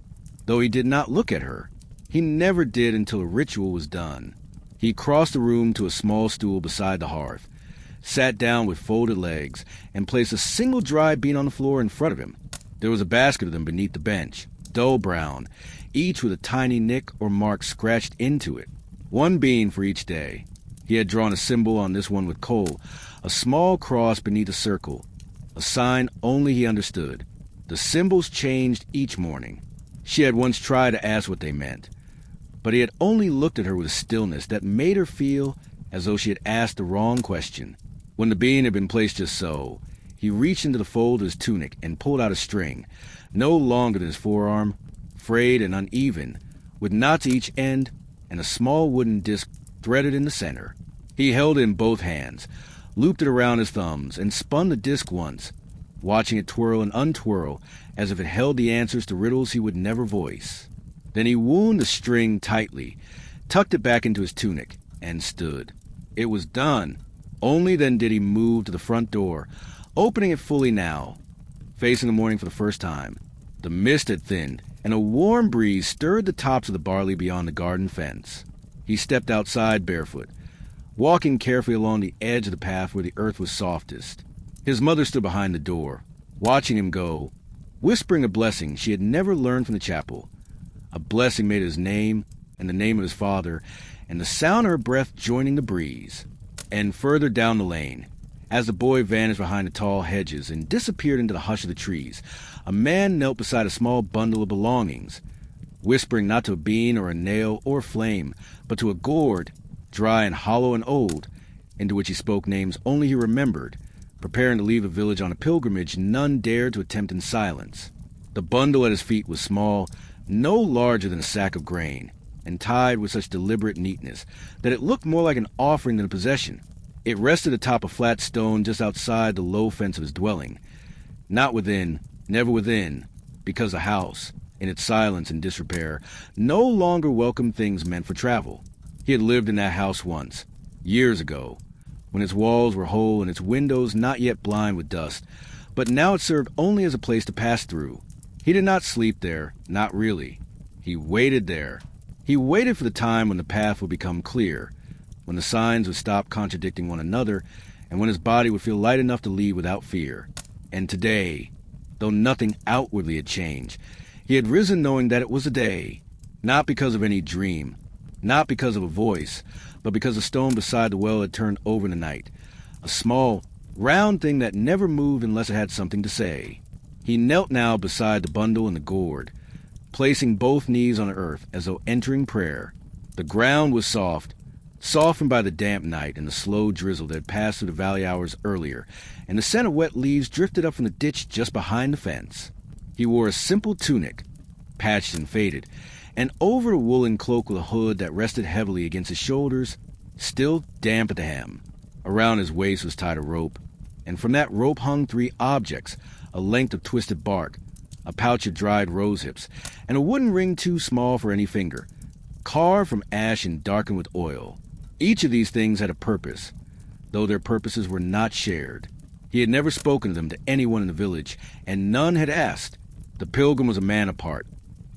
though he did not look at her. He never did until the ritual was done. He crossed the room to a small stool beside the hearth, sat down with folded legs, and placed a single dry bean on the floor in front of him. There was a basket of them beneath the bench, dull brown, each with a tiny nick or mark scratched into it. One bean for each day. He had drawn a symbol on this one with coal, a small cross beneath a circle, a sign only he understood. The symbols changed each morning. She had once tried to ask what they meant, but he had only looked at her with a stillness that made her feel as though she had asked the wrong question. When the bean had been placed just so, he reached into the fold of his tunic and pulled out a string, no longer than his forearm, frayed and uneven, with knots at each end and a small wooden disc threaded in the center. He held it in both hands, looped it around his thumbs, and spun the disc once, watching it twirl and untwirl as if it held the answers to riddles he would never voice. Then he wound the string tightly, tucked it back into his tunic, and stood. It was done. Only then did he move to the front door, opening it fully now, facing the morning for the first time. The mist had thinned, and a warm breeze stirred the tops of the barley beyond the garden fence. He stepped outside barefoot, walking carefully along the edge of the path where the earth was softest. His mother stood behind the door, watching him go, whispering a blessing she had never learned from the chapel, a blessing made of his name and the name of his father, and the sound of her breath joining the breeze. And further down the lane, as the boy vanished behind the tall hedges and disappeared into the hush of the trees, a man knelt beside a small bundle of belongings, whispering not to a bean or a nail or a flame, but to a gourd, dry and hollow and old, into which he spoke names only he remembered, preparing to leave a village on a pilgrimage none dared to attempt in silence. The bundle at his feet was small, no larger than a sack of grain, and tied with such deliberate neatness that it looked more like an offering than a possession. It rested atop a flat stone just outside the low fence of his dwelling. Not within, never within, because the house, in its silence and disrepair, no longer welcomed things meant for travel. He had lived in that house once, years ago, when its walls were whole and its windows not yet blind with dust, but now it served only as a place to pass through. He did not sleep there, not really. He waited there. He waited for the time when the path would become clear, when the signs would stop contradicting one another, and when his body would feel light enough to leave without fear. And today, though nothing outwardly had changed, he had risen knowing that it was a day, not because of any dream, not because of a voice, but because the stone beside the well had turned over in the night, a small, round thing that never moved unless it had something to say. He knelt now beside the bundle and the gourd, placing both knees on the earth as though entering prayer. The ground was soft, softened by the damp night and the slow drizzle that had passed through the valley hours earlier, and the scent of wet leaves drifted up from the ditch just behind the fence. He wore a simple tunic, patched and faded, and over a woolen cloak with a hood that rested heavily against his shoulders, still damp at the hem. Around his waist was tied a rope, and from that rope hung 3 objects, a length of twisted bark, a pouch of dried rose hips, and a wooden ring too small for any finger, carved from ash and darkened with oil. Each of these things had a purpose, though their purposes were not shared. He had never spoken of them to anyone in the village, and none had asked. The pilgrim was a man apart,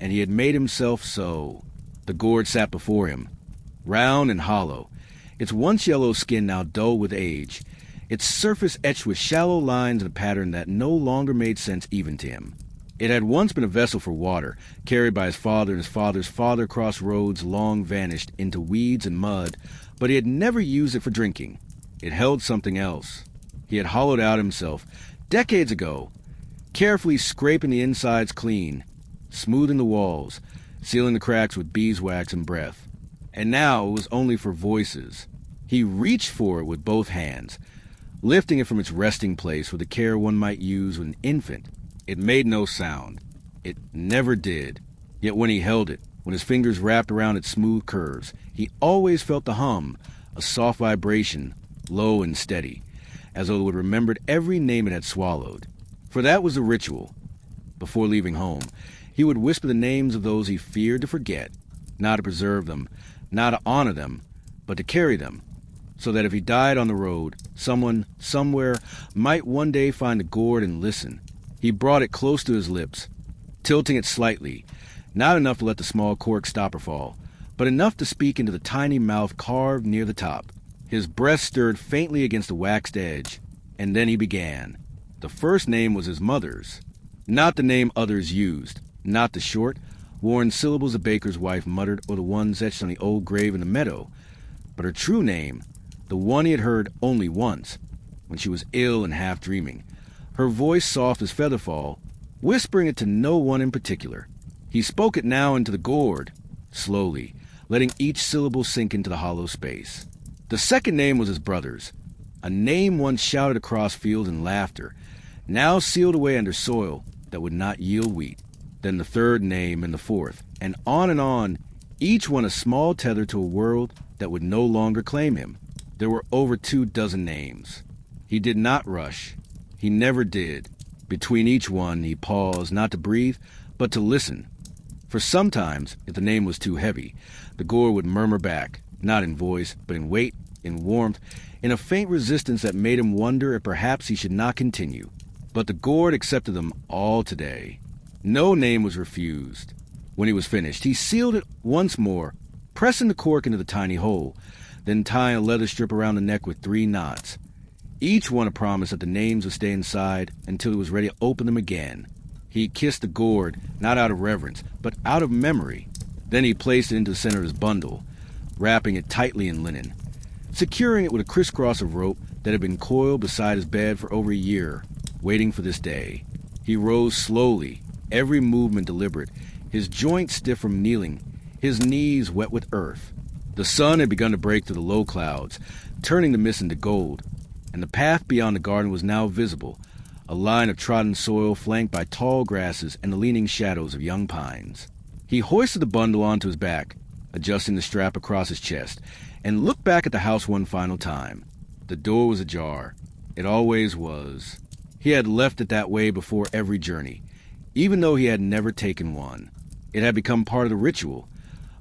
and he had made himself so. The gourd sat before him, round and hollow, its once yellow skin now dull with age, its surface etched with shallow lines in a pattern that no longer made sense even to him. It had once been a vessel for water, carried by his father and his father's father across roads long vanished into weeds and mud, but he had never used it for drinking. It held something else. He had hollowed out himself, decades ago, carefully scraping the insides clean, smoothing the walls, sealing the cracks with beeswax and breath. And now it was only for voices. He reached for it with both hands, lifting it from its resting place with the care one might use with an infant. It made no sound. It never did. Yet when he held it, when his fingers wrapped around its smooth curves, he always felt the hum, a soft vibration, low and steady, as though it would remembered every name it had swallowed. For that was the ritual. Before leaving home, he would whisper the names of those he feared to forget, not to preserve them, not to honor them, but to carry them, so that if he died on the road, someone, somewhere, might one day find the gourd and listen. He brought it close to his lips, tilting it slightly, not enough to let the small cork stopper fall, but enough to speak into the tiny mouth carved near the top. His breast stirred faintly against the waxed edge, and then he began. The first name was his mother's, not the name others used, not the short, worn syllables the baker's wife muttered or the ones etched on the old grave in the meadow, but her true name, the one he had heard only once, when she was ill and half dreaming, her voice soft as featherfall, whispering it to no one in particular. He spoke it now into the gourd, slowly, letting each syllable sink into the hollow space. The second name was his brother's, a name once shouted across fields in laughter, now sealed away under soil that would not yield wheat. Then the third name and the fourth, and on, each one a small tether to a world that would no longer claim him. There were over 24 names. He did not rush. He never did. Between each one he paused, not to breathe, but to listen. For sometimes, if the name was too heavy, the gourd would murmur back, not in voice, but in weight, in warmth, in a faint resistance that made him wonder if perhaps he should not continue. But the gourd accepted them all today. No name was refused. When he was finished, he sealed it once more, pressing the cork into the tiny hole, then tying a leather strip around the neck with 3 knots. Each one a promise that the names would stay inside until he was ready to open them again. He kissed the gourd, not out of reverence, but out of memory. Then he placed it into the center of his bundle, wrapping it tightly in linen, securing it with a crisscross of rope that had been coiled beside his bed for over a year, waiting for this day. He rose slowly, every movement deliberate, his joints stiff from kneeling, his knees wet with earth. The sun had begun to break through the low clouds, turning the mist into gold, and the path beyond the garden was now visible, a line of trodden soil flanked by tall grasses and the leaning shadows of young pines. He hoisted the bundle onto his back, adjusting the strap across his chest, and looked back at the house one final time. The door was ajar. It always was. He had left it that way before every journey, even though he had never taken one. It had become part of the ritual,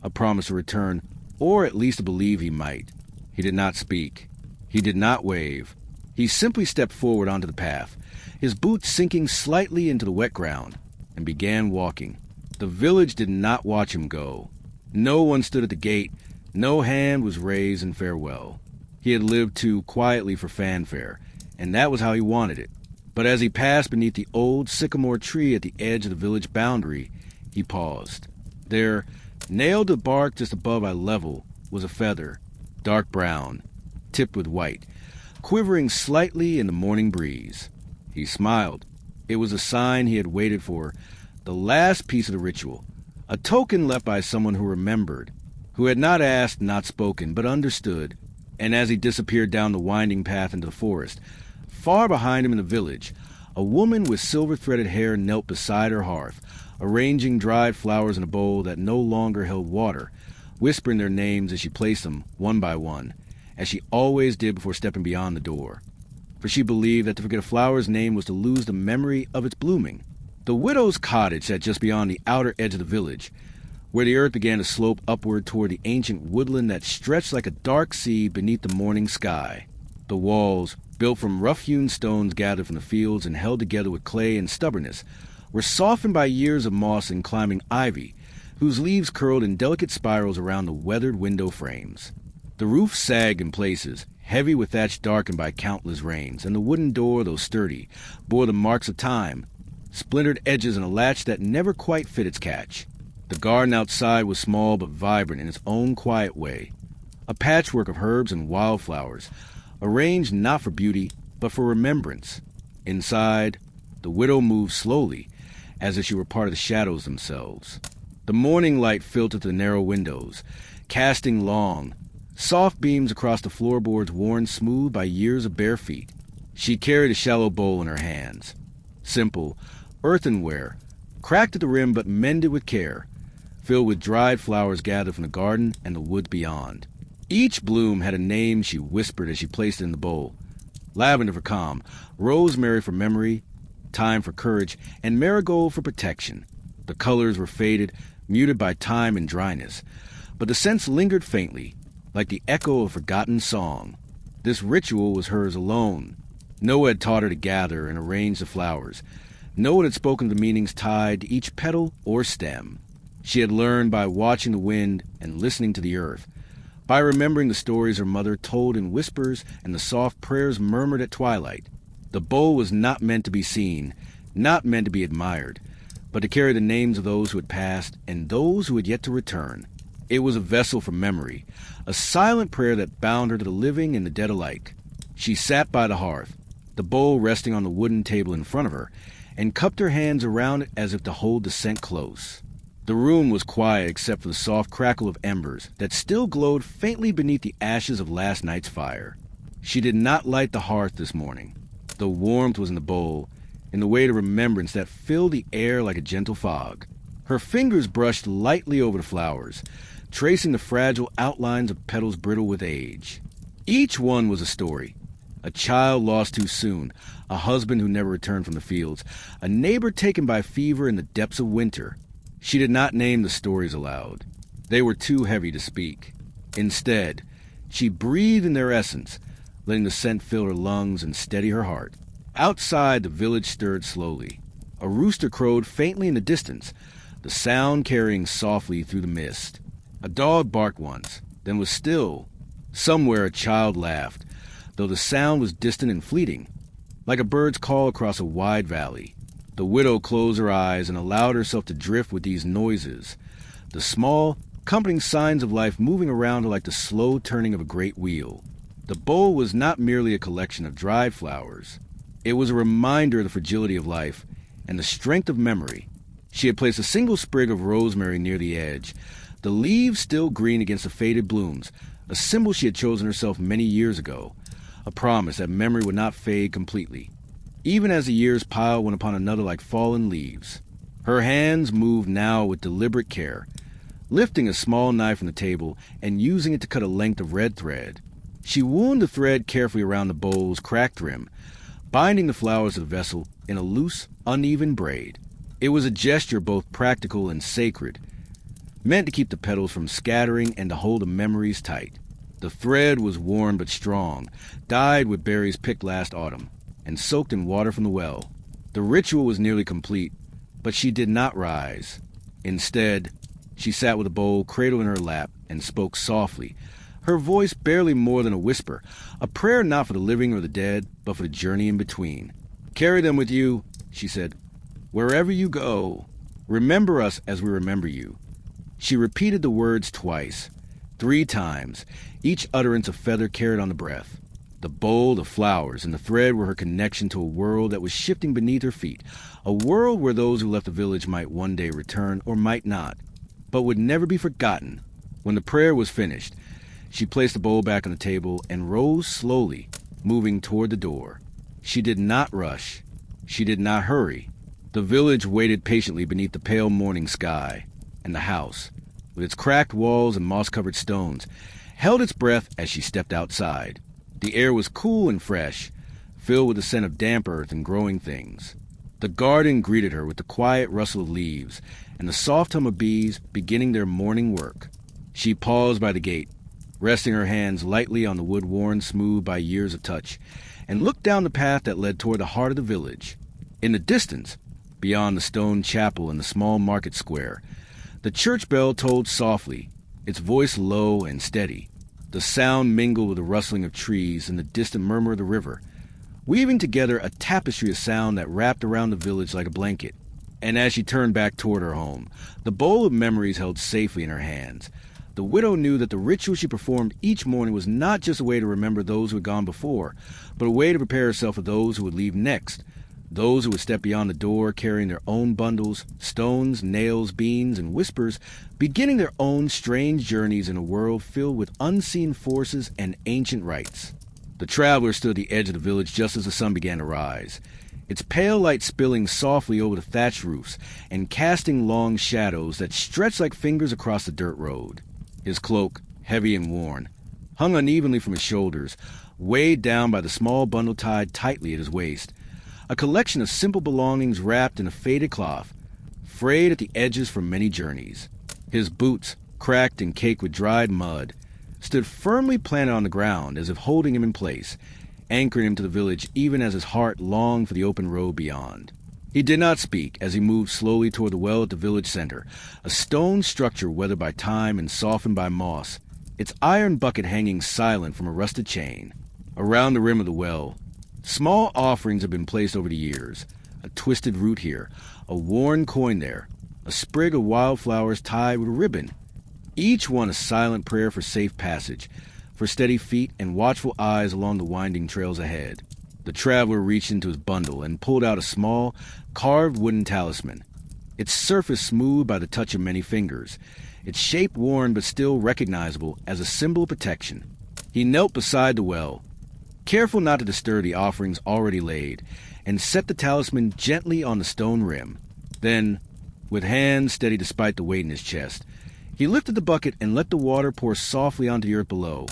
a promise to return, or at least to believe he might. He did not speak. He did not wave. He simply stepped forward onto the path, his boots sinking slightly into the wet ground, and began walking. The village did not watch him go. No one stood at the gate. No hand was raised in farewell. He had lived too quietly for fanfare, and that was how he wanted it. But as he passed beneath the old sycamore tree at the edge of the village boundary, he paused. There, nailed to the bark just above eye level, was a feather, dark brown, tipped with white, quivering slightly in the morning breeze. He smiled. It was a sign he had waited for, the last piece of the ritual, a token left by someone who remembered, who had not asked, not spoken, but understood. And as he disappeared down the winding path into the forest, far behind him in the village, a woman with silver-threaded hair knelt beside her hearth, arranging dried flowers in a bowl that no longer held water, whispering their names as she placed them, one by one, as she always did before stepping beyond the door. For she believed that to forget a flower's name was to lose the memory of its blooming. The widow's cottage sat just beyond the outer edge of the village, where the earth began to slope upward toward the ancient woodland that stretched like a dark sea beneath the morning sky. The walls, built from rough-hewn stones gathered from the fields and held together with clay and stubbornness, were softened by years of moss and climbing ivy, whose leaves curled in delicate spirals around the weathered window frames. The roof sagged in places, heavy with thatch darkened by countless rains, and the wooden door, though sturdy, bore the marks of time, splintered edges and a latch that never quite fit its catch. The garden outside was small but vibrant in its own quiet way, a patchwork of herbs and wildflowers, arranged not for beauty, but for remembrance. Inside, the widow moved slowly, as if she were part of the shadows themselves. The morning light filtered through the narrow windows, casting long, soft beams across the floorboards worn smooth by years of bare feet. She carried a shallow bowl in her hands. Simple, earthenware, cracked at the rim but mended with care, filled with dried flowers gathered from the garden and the woods beyond. Each bloom had a name she whispered as she placed it in the bowl. Lavender for calm, rosemary for memory, thyme for courage, and marigold for protection. The colors were faded, muted by time and dryness, but the scents lingered faintly, like the echo of a forgotten song. This ritual was hers alone. No one had taught her to gather and arrange the flowers. No one had spoken the meanings tied to each petal or stem. She had learned by watching the wind and listening to the earth, by remembering the stories her mother told in whispers and the soft prayers murmured at twilight. The bowl was not meant to be seen, not meant to be admired, but to carry the names of those who had passed and those who had yet to return. It was a vessel for memory, a silent prayer that bound her to the living and the dead alike. She sat by the hearth, the bowl resting on the wooden table in front of her, and cupped her hands around it as if to hold the scent close. The room was quiet except for the soft crackle of embers that still glowed faintly beneath the ashes of last night's fire. She did not light the hearth this morning. The warmth was in the bowl, in the weight of remembrance that filled the air like a gentle fog. Her fingers brushed lightly over the flowers, tracing the fragile outlines of petals brittle with age. Each one was a story. A child lost too soon, a husband who never returned from the fields, a neighbor taken by fever in the depths of winter. She did not name the stories aloud. They were too heavy to speak. Instead, she breathed in their essence, letting the scent fill her lungs and steady her heart. Outside, the village stirred slowly. A rooster crowed faintly in the distance, the sound carrying softly through the mist. A dog barked once, then was still. Somewhere a child laughed, though the sound was distant and fleeting, like a bird's call across a wide valley. The widow closed her eyes and allowed herself to drift with these noises, the small, comforting signs of life moving around her like the slow turning of a great wheel. The bowl was not merely a collection of dried flowers. It was a reminder of the fragility of life and the strength of memory. She had placed a single sprig of rosemary near the edge, the leaves still green against the faded blooms, a symbol she had chosen herself many years ago, a promise that memory would not fade completely, even as the years piled one upon another like fallen leaves. Her hands moved now with deliberate care, lifting a small knife from the table and using it to cut a length of red thread. She wound the thread carefully around the bowl's cracked rim, binding the flowers of the vessel in a loose, uneven braid. It was a gesture both practical and sacred, meant to keep the petals from scattering and to hold the memories tight. The thread was worn but strong, dyed with berries picked last autumn, and soaked in water from the well. The ritual was nearly complete, but she did not rise. Instead, she sat with a bowl cradled in her lap and spoke softly, her voice barely more than a whisper, a prayer not for the living or the dead, but for the journey in between. "Carry them with you," she said. "Wherever you go, remember us as we remember you." She repeated the words twice, 3 times, each utterance a feather carried on the breath. The bowl, the flowers, and the thread were her connection to a world that was shifting beneath her feet, a world where those who left the village might one day return or might not, but would never be forgotten. When the prayer was finished, she placed the bowl back on the table and rose slowly, moving toward the door. She did not rush. She did not hurry. The village waited patiently beneath the pale morning sky, and the house, with its cracked walls and moss-covered stones, held its breath as she stepped outside. The air was cool and fresh, filled with the scent of damp earth and growing things. The garden greeted her with the quiet rustle of leaves and the soft hum of bees beginning their morning work. She paused by the gate, resting her hands lightly on the wood worn smooth by years of touch, and looked down the path that led toward the heart of the village. In the distance, beyond the stone chapel and the small market square, the church bell tolled softly, its voice low and steady. The sound mingled with the rustling of trees and the distant murmur of the river, weaving together a tapestry of sound that wrapped around the village like a blanket. And as she turned back toward her home, the bowl of memories held safely in her hands, the widow knew that the ritual she performed each morning was not just a way to remember those who had gone before, but a way to prepare herself for those who would leave next, those who would step beyond the door carrying their own bundles, stones, nails, beans, and whispers, beginning their own strange journeys in a world filled with unseen forces and ancient rites. The traveler stood at the edge of the village just as the sun began to rise, its pale light spilling softly over the thatched roofs and casting long shadows that stretched like fingers across the dirt road. His cloak, heavy and worn, hung unevenly from his shoulders, weighed down by the small bundle tied tightly at his waist, a collection of simple belongings wrapped in a faded cloth, frayed at the edges from many journeys. His boots, cracked and caked with dried mud, stood firmly planted on the ground as if holding him in place, anchoring him to the village even as his heart longed for the open road beyond. He did not speak as he moved slowly toward the well at the village center, a stone structure weathered by time and softened by moss, its iron bucket hanging silent from a rusted chain. Around the rim of the well, small offerings had been placed over the years, a twisted root here, a worn coin there, a sprig of wildflowers tied with a ribbon, each one a silent prayer for safe passage, for steady feet and watchful eyes along the winding trails ahead. The traveler reached into his bundle and pulled out a small, carved wooden talisman, its surface smoothed by the touch of many fingers, its shape worn but still recognizable as a symbol of protection. He knelt beside the well, careful not to disturb the offerings already laid, and set the talisman gently on the stone rim. Then, with hands steady despite the weight in his chest, he lifted the bucket and let the water pour softly onto the earth below,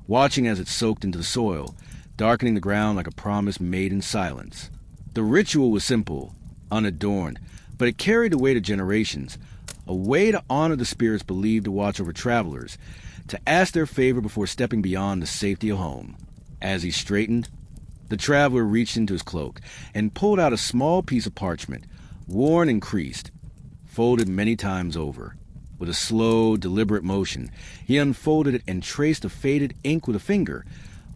watching as it soaked into the soil, darkening the ground like a promise made in silence. The ritual was simple, unadorned, but it carried the weight of generations, a way to honor the spirits believed to watch over travelers, to ask their favor before stepping beyond the safety of home. As he straightened, the traveler reached into his cloak and pulled out a small piece of parchment, worn and creased, folded many times over. With a slow, deliberate motion, he unfolded it and traced the faded ink with a finger,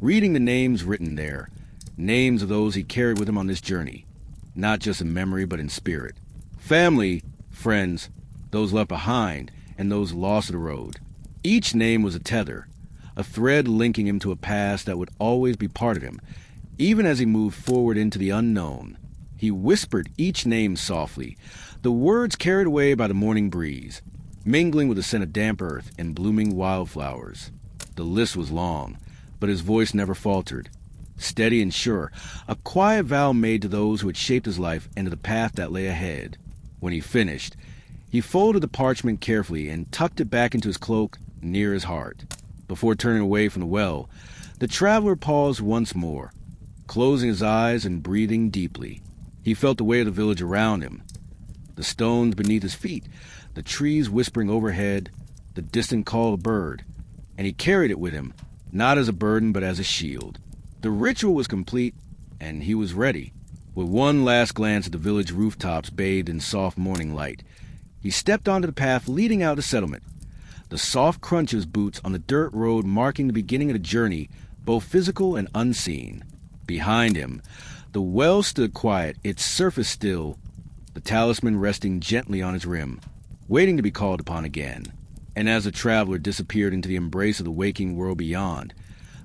reading the names written there, names of those he carried with him on this journey, not just in memory but in spirit. Family, friends, those left behind, and those lost to the road. Each name was a tether, a thread linking him to a past that would always be part of him, even as he moved forward into the unknown. He whispered each name softly, the words carried away by the morning breeze, mingling with the scent of damp earth and blooming wildflowers. The list was long, but his voice never faltered, steady and sure, a quiet vow made to those who had shaped his life and to the path that lay ahead. When he finished, he folded the parchment carefully and tucked it back into his cloak near his heart. Before turning away from the well, the traveler paused once more, closing his eyes and breathing deeply. He felt the weight of the village around him, the stones beneath his feet, the trees whispering overhead, the distant call of a bird, and he carried it with him, not as a burden but as a shield. The ritual was complete, and he was ready. With one last glance at the village rooftops bathed in soft morning light, he stepped onto the path leading out of the settlement, the soft crunch of his boots on the dirt road marking the beginning of the journey, both physical and unseen. Behind him, the well stood quiet, its surface still, the talisman resting gently on its rim, waiting to be called upon again. And as the traveler disappeared into the embrace of the waking world beyond,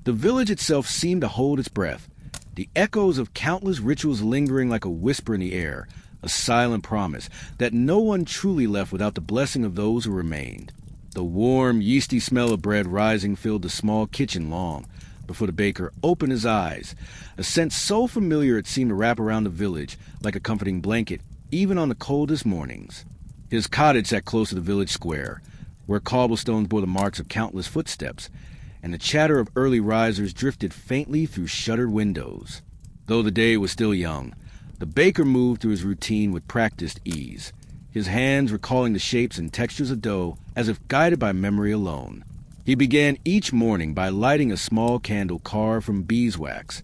the village itself seemed to hold its breath, the echoes of countless rituals lingering like a whisper in the air, a silent promise that no one truly left without the blessing of those who remained. The warm, yeasty smell of bread rising filled the small kitchen long before the baker opened his eyes, a scent so familiar it seemed to wrap around the village like a comforting blanket, even on the coldest mornings. His cottage sat close to the village square, where cobblestones bore the marks of countless footsteps, and the chatter of early risers drifted faintly through shuttered windows. Though the day was still young, The baker moved through his routine with practiced ease, his hands recalling the shapes and textures of dough as if guided by memory alone. He began each morning by lighting a small candle carved from beeswax,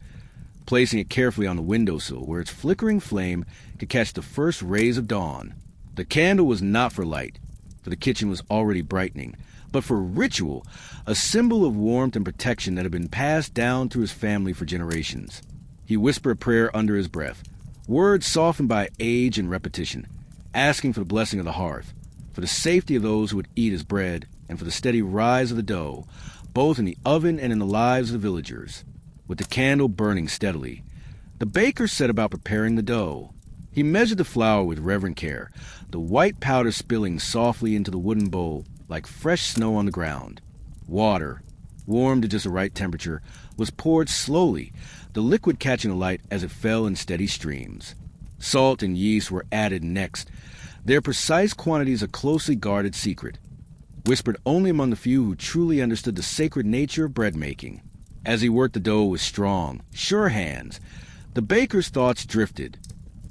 placing it carefully on the windowsill where its flickering flame could catch the first rays of dawn. The candle was not for light, for the kitchen was already brightening, but for ritual, a symbol of warmth and protection that had been passed down through his family for generations. He whispered a prayer under his breath, words softened by age and repetition, asking for the blessing of the hearth, for the safety of those who would eat his bread, and for the steady rise of the dough, both in the oven and in the lives of the villagers. With the candle burning steadily, the baker set about preparing the dough. He measured the flour with reverent care, the white powder spilling softly into the wooden bowl like fresh snow on the ground. Water, warmed to just the right temperature, was poured slowly, the liquid catching the light as it fell in steady streams. Salt and yeast were added next, their precise quantities a closely guarded secret, whispered only among the few who truly understood the sacred nature of bread-making. As he worked the dough with strong, sure hands, the baker's thoughts drifted,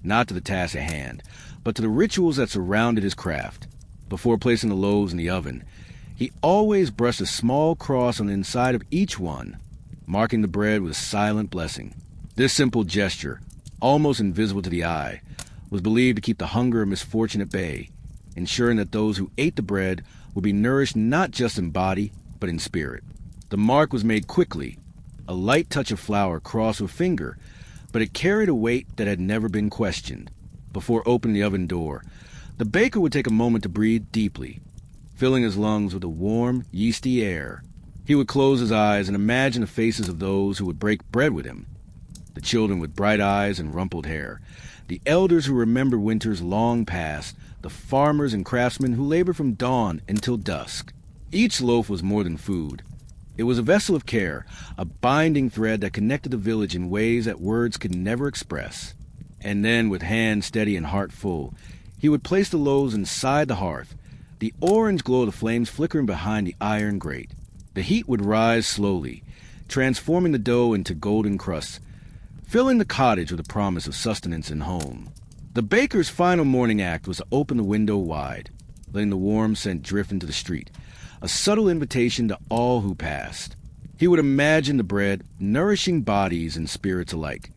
not to the task at hand, but to the rituals that surrounded his craft. Before placing the loaves in the oven, he always brushed a small cross on the inside of each one, marking the bread with a silent blessing. This simple gesture, almost invisible to the eye, was believed to keep the hunger of misfortune at bay, ensuring that those who ate the bread would be nourished not just in body, but in spirit. The mark was made quickly, a light touch of flour crossed with finger, but it carried a weight that had never been questioned. Before opening the oven door, the baker would take a moment to breathe deeply, filling his lungs with the warm, yeasty air. He would close his eyes and imagine the faces of those who would break bread with him, the children with bright eyes and rumpled hair, the elders who remembered winters long past, the farmers and craftsmen who labored from dawn until dusk. Each loaf was more than food. It was a vessel of care, a binding thread that connected the village in ways that words could never express. And then, with hands steady and heart full, he would place the loaves inside the hearth, the orange glow of the flames flickering behind the iron grate. The heat would rise slowly, transforming the dough into golden crusts, filling the cottage with the promise of sustenance and home. The baker's final morning act was to open the window wide, letting the warm scent drift into the street, a subtle invitation to all who passed. He would imagine the bread nourishing bodies and spirits alike,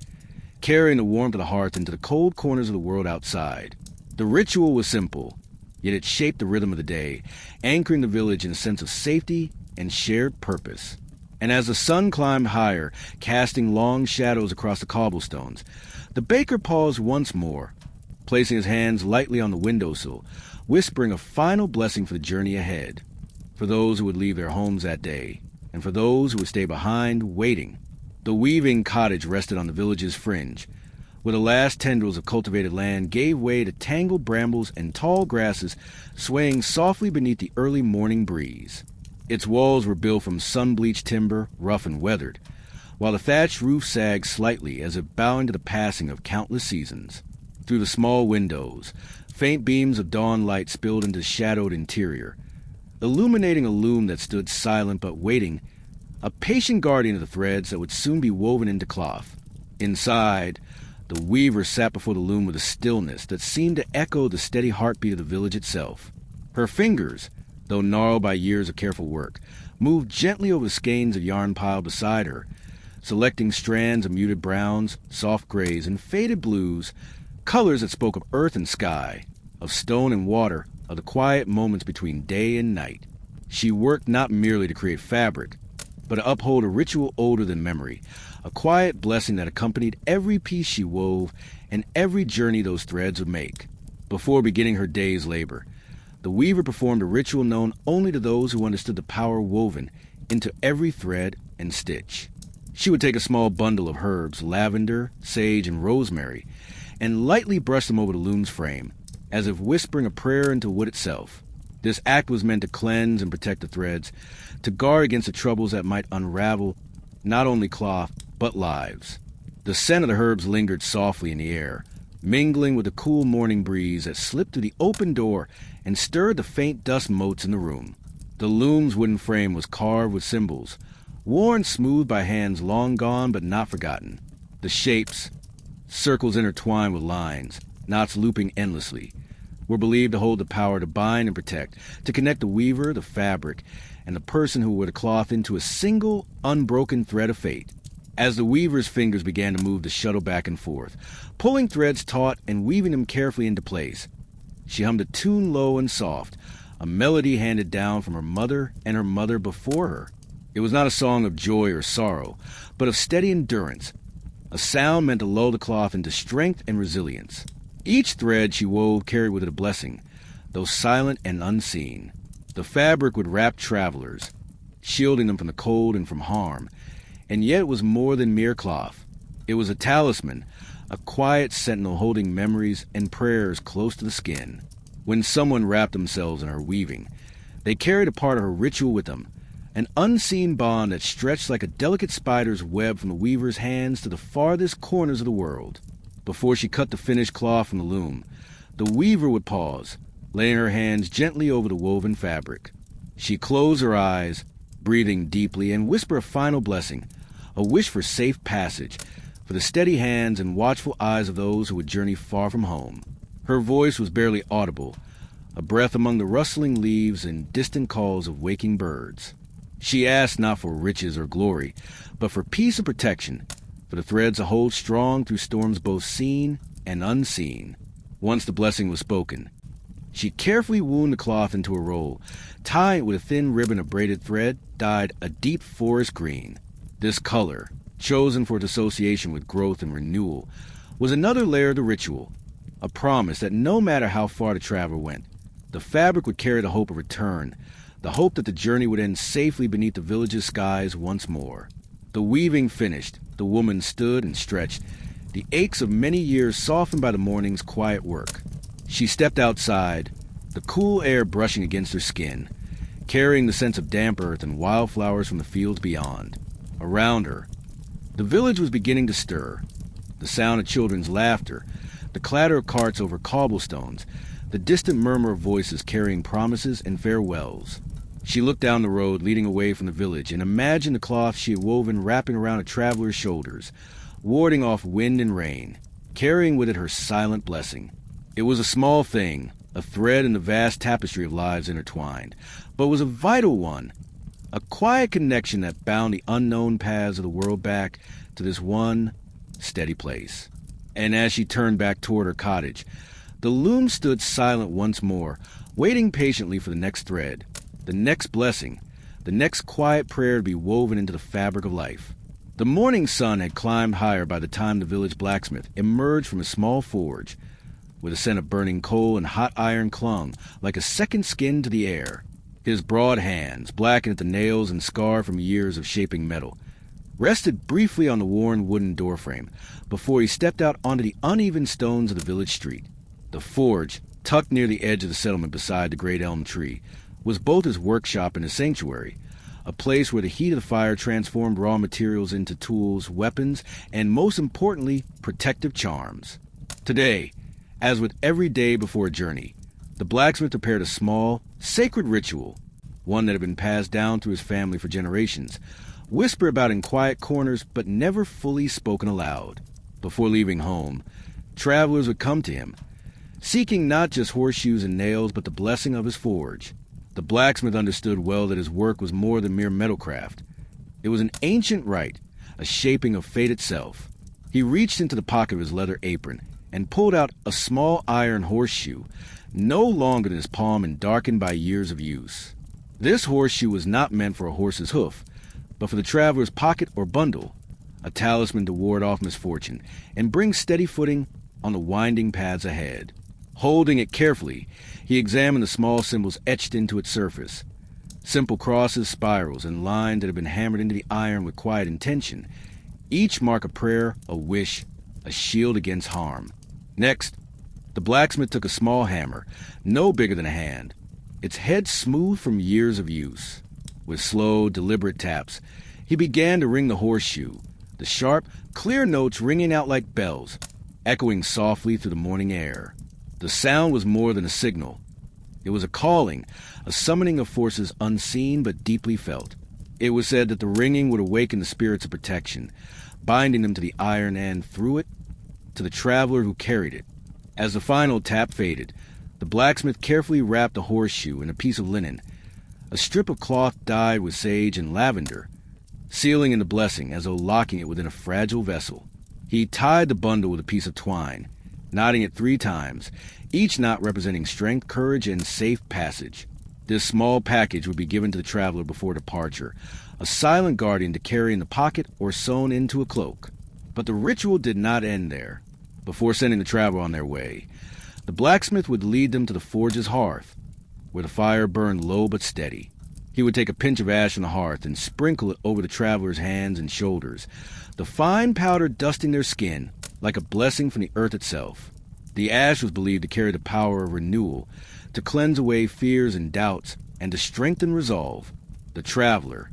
carrying the warmth of the hearth into the cold corners of the world outside. The ritual was simple, yet it shaped the rhythm of the day, anchoring the village in a sense of safety and shared purpose. And as the sun climbed higher, casting long shadows across the cobblestones, the baker paused once more, placing his hands lightly on the windowsill, whispering a final blessing for the journey ahead, for those who would leave their homes that day, and for those who would stay behind, waiting. The weaving cottage rested on the village's fringe, where the last tendrils of cultivated land gave way to tangled brambles and tall grasses swaying softly beneath the early morning breeze. Its walls were built from sun-bleached timber, rough and weathered, while the thatched roof sagged slightly as if bowing to the passing of countless seasons. Through the small windows, faint beams of dawn light spilled into the shadowed interior, illuminating a loom that stood silent but waiting, a patient guardian of the threads that would soon be woven into cloth. Inside, the weaver sat before the loom with a stillness that seemed to echo the steady heartbeat of the village itself. Her fingers, though gnarled by years of careful work, moved gently over the skeins of yarn piled beside her, selecting strands of muted browns, soft grays, and faded blues, colors that spoke of earth and sky, of stone and water, of the quiet moments between day and night. She worked not merely to create fabric, but to uphold a ritual older than memory, a quiet blessing that accompanied every piece she wove and every journey those threads would make. Before beginning her day's labor, the weaver performed a ritual known only to those who understood the power woven into every thread and stitch. She would take a small bundle of herbs, lavender, sage, and rosemary, and lightly brush them over the loom's frame, as if whispering a prayer into wood itself. This act was meant to cleanse and protect the threads, to guard against the troubles that might unravel not only cloth, but lives. The scent of the herbs lingered softly in the air, mingling with the cool morning breeze that slipped through the open door and stirred the faint dust motes in the room. The loom's wooden frame was carved with symbols, worn smooth by hands long gone but not forgotten. The shapes, Circles intertwined with lines, knots looping endlessly, were believed to hold the power to bind and protect, to connect the weaver, the fabric, and the person who wore the cloth into a single, unbroken thread of fate. As the weaver's fingers began to move the shuttle back and forth, pulling threads taut and weaving them carefully into place, she hummed a tune low and soft, a melody handed down from her mother and her mother before her. It was not a song of joy or sorrow, but of steady endurance, a sound meant to lull the cloth into strength and resilience. Each thread she wove carried with it a blessing, though silent and unseen. The fabric would wrap travelers, shielding them from the cold and from harm, and yet it was more than mere cloth. It was a talisman, a quiet sentinel holding memories and prayers close to the skin. When someone wrapped themselves in her weaving, they carried a part of her ritual with them, an unseen bond that stretched like a delicate spider's web from the weaver's hands to the farthest corners of the world. Before she cut the finished cloth from the loom, the weaver would pause, laying her hands gently over the woven fabric. She closed her eyes, breathing deeply, and whisper a final blessing, a wish for safe passage, for the steady hands and watchful eyes of those who would journey far from home. Her voice was barely audible, a breath among the rustling leaves and distant calls of waking birds. She asked not for riches or glory, but for peace and protection, for the threads to hold strong through storms both seen and unseen. Once the blessing was spoken, she carefully wound the cloth into a roll, tying it with a thin ribbon of braided thread dyed a deep forest green. This color, chosen for its association with growth and renewal, was another layer of the ritual, a promise that no matter how far the traveler went, the fabric would carry the hope of return, the hope that the journey would end safely beneath the village's skies once more. The weaving finished, the woman stood and stretched, the aches of many years softened by the morning's quiet work. She stepped outside, the cool air brushing against her skin, carrying the sense of damp earth and wildflowers from the fields beyond. Around her, the village was beginning to stir. The sound of children's laughter, the clatter of carts over cobblestones, the distant murmur of voices carrying promises and farewells. She looked down the road leading away from the village and imagined the cloth she had woven wrapping around a traveler's shoulders, warding off wind and rain, carrying with it her silent blessing. It was a small thing, a thread in the vast tapestry of lives intertwined, but was a vital one, a quiet connection that bound the unknown paths of the world back to this one steady place. And as she turned back toward her cottage, the loom stood silent once more, waiting patiently for the next thread, the next blessing, the next quiet prayer to be woven into the fabric of life. The morning sun had climbed higher by the time the village blacksmith emerged from a small forge, where the scent of burning coal and hot iron clung like a second skin to the air. His broad hands, blackened at the nails and scarred from years of shaping metal, rested briefly on the worn wooden doorframe before he stepped out onto the uneven stones of the village street. The forge, tucked near the edge of the settlement beside the great elm tree, was both his workshop and his sanctuary, a place where the heat of the fire transformed raw materials into tools, weapons, and most importantly, protective charms. Today, as with every day before a journey, the blacksmith prepared a small, sacred ritual, one that had been passed down through his family for generations, whispered about in quiet corners but never fully spoken aloud. Before leaving home, travelers would come to him, seeking not just horseshoes and nails but the blessing of his forge. The blacksmith understood well that his work was more than mere metalcraft. It was an ancient rite, a shaping of fate itself. He reached into the pocket of his leather apron and pulled out a small iron horseshoe, no longer than his palm and darkened by years of use. This horseshoe was not meant for a horse's hoof, but for the traveler's pocket or bundle, a talisman to ward off misfortune and bring steady footing on the winding paths ahead. Holding it carefully, he examined the small symbols etched into its surface. Simple crosses, spirals, and lines that had been hammered into the iron with quiet intention, each mark a prayer, a wish, a shield against harm. Next, the blacksmith took a small hammer, no bigger than a hand, its head smooth from years of use. With slow, deliberate taps, he began to ring the horseshoe, the sharp, clear notes ringing out like bells, echoing softly through the morning air. The sound was more than a signal. It was a calling, a summoning of forces unseen but deeply felt. It was said that the ringing would awaken the spirits of protection, binding them to the iron and, through it, to the traveler who carried it. As the final tap faded, the blacksmith carefully wrapped the horseshoe in a piece of linen, a strip of cloth dyed with sage and lavender, sealing in the blessing as though locking it within a fragile vessel. He tied the bundle with a piece of twine, knotting it 3 times, each knot representing strength, courage, and safe passage. This small package would be given to the traveler before departure, a silent guardian to carry in the pocket or sewn into a cloak. But the ritual did not end there. Before sending the traveler on their way, the blacksmith would lead them to the forge's hearth, where the fire burned low but steady. He would take a pinch of ash from the hearth and sprinkle it over the traveler's hands and shoulders, the fine powder dusting their skin like a blessing from the earth itself. The ash was believed to carry the power of renewal, to cleanse away fears and doubts, and to strengthen resolve. The traveler,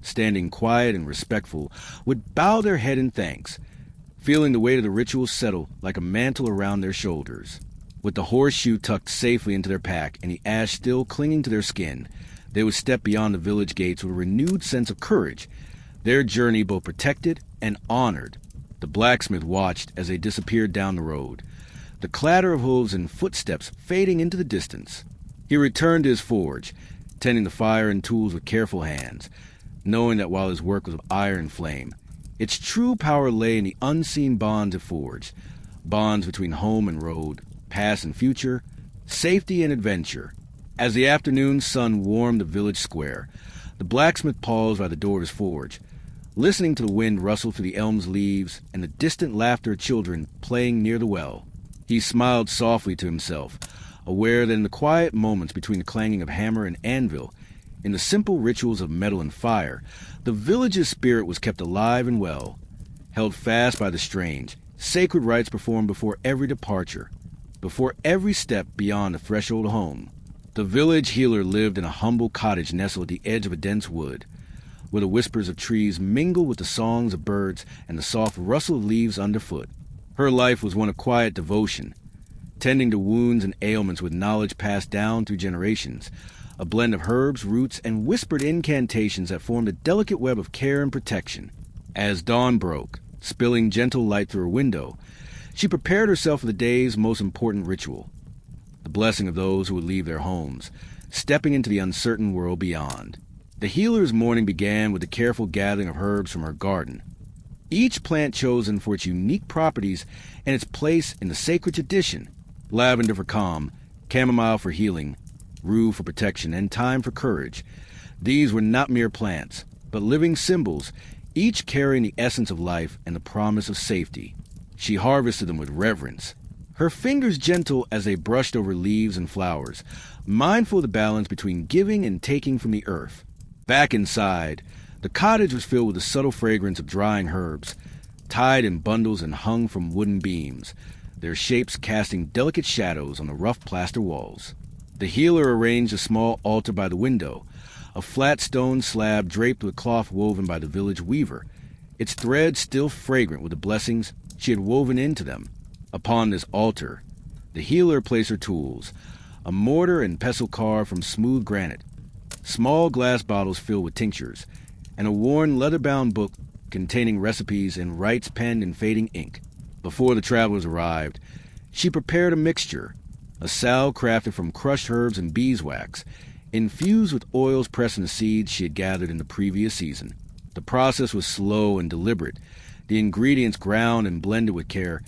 standing quiet and respectful, would bow their head in thanks, feeling the weight of the ritual settle like a mantle around their shoulders. With the horseshoe tucked safely into their pack and the ash still clinging to their skin, they would step beyond the village gates with a renewed sense of courage, their journey both protected and honored. The blacksmith watched as they disappeared down the road, the clatter of hooves and footsteps fading into the distance. He returned to his forge, tending the fire and tools with careful hands, knowing that while his work was of iron flame, its true power lay in the unseen bonds it forged, bonds between home and road, past and future, safety and adventure. As the afternoon sun warmed the village square, the blacksmith paused by the door of his forge, listening to the wind rustle through the elm's leaves and the distant laughter of children playing near the well. He smiled softly to himself, aware that in the quiet moments between the clanging of hammer and anvil, in the simple rituals of metal and fire, the village's spirit was kept alive and well, held fast by the strange, sacred rites performed before every departure, before every step beyond the threshold of home. The village healer lived in a humble cottage nestled at the edge of a dense wood, where the whispers of trees mingled with the songs of birds and the soft rustle of leaves underfoot. Her life was one of quiet devotion, tending to wounds and ailments with knowledge passed down through generations, a blend of herbs, roots, and whispered incantations that formed a delicate web of care and protection. As dawn broke, spilling gentle light through her window, she prepared herself for the day's most important ritual, the blessing of those who would leave their homes, stepping into the uncertain world beyond. The healer's morning began with the careful gathering of herbs from her garden, each plant chosen for its unique properties and its place in the sacred tradition: lavender for calm, chamomile for healing, rue for protection, and thyme for courage. These were not mere plants, but living symbols, each carrying the essence of life and the promise of safety. She harvested them with reverence, her fingers gentle as they brushed over leaves and flowers, mindful of the balance between giving and taking from the earth. Back inside, the cottage was filled with the subtle fragrance of drying herbs, tied in bundles and hung from wooden beams, their shapes casting delicate shadows on the rough plaster walls. The healer arranged a small altar by the window, a flat stone slab draped with cloth woven by the village weaver, its threads still fragrant with the blessings she had woven into them. Upon this altar, the healer placed her tools, a mortar and pestle carved from smooth granite, small glass bottles filled with tinctures, and a worn leather-bound book containing recipes and rites penned in fading ink. Before the travelers arrived, she prepared a mixture, a salve crafted from crushed herbs and beeswax, infused with oils pressed from the seeds she had gathered in the previous season. The process was slow and deliberate, the ingredients ground and blended with care,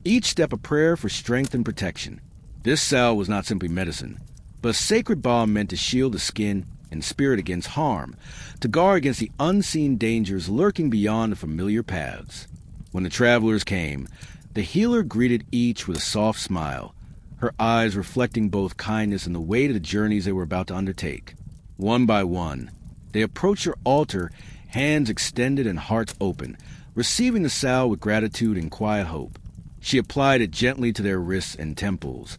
each step a prayer for strength and protection. This salve was not simply medicine, but a sacred balm meant to shield the skin and spirit against harm, to guard against the unseen dangers lurking beyond the familiar paths. When the travelers came, the healer greeted each with a soft smile, her eyes reflecting both kindness and the weight of the journeys they were about to undertake. One by one, they approached her altar, hands extended and hearts open, receiving the salve with gratitude and quiet hope. She applied it gently to their wrists and temples,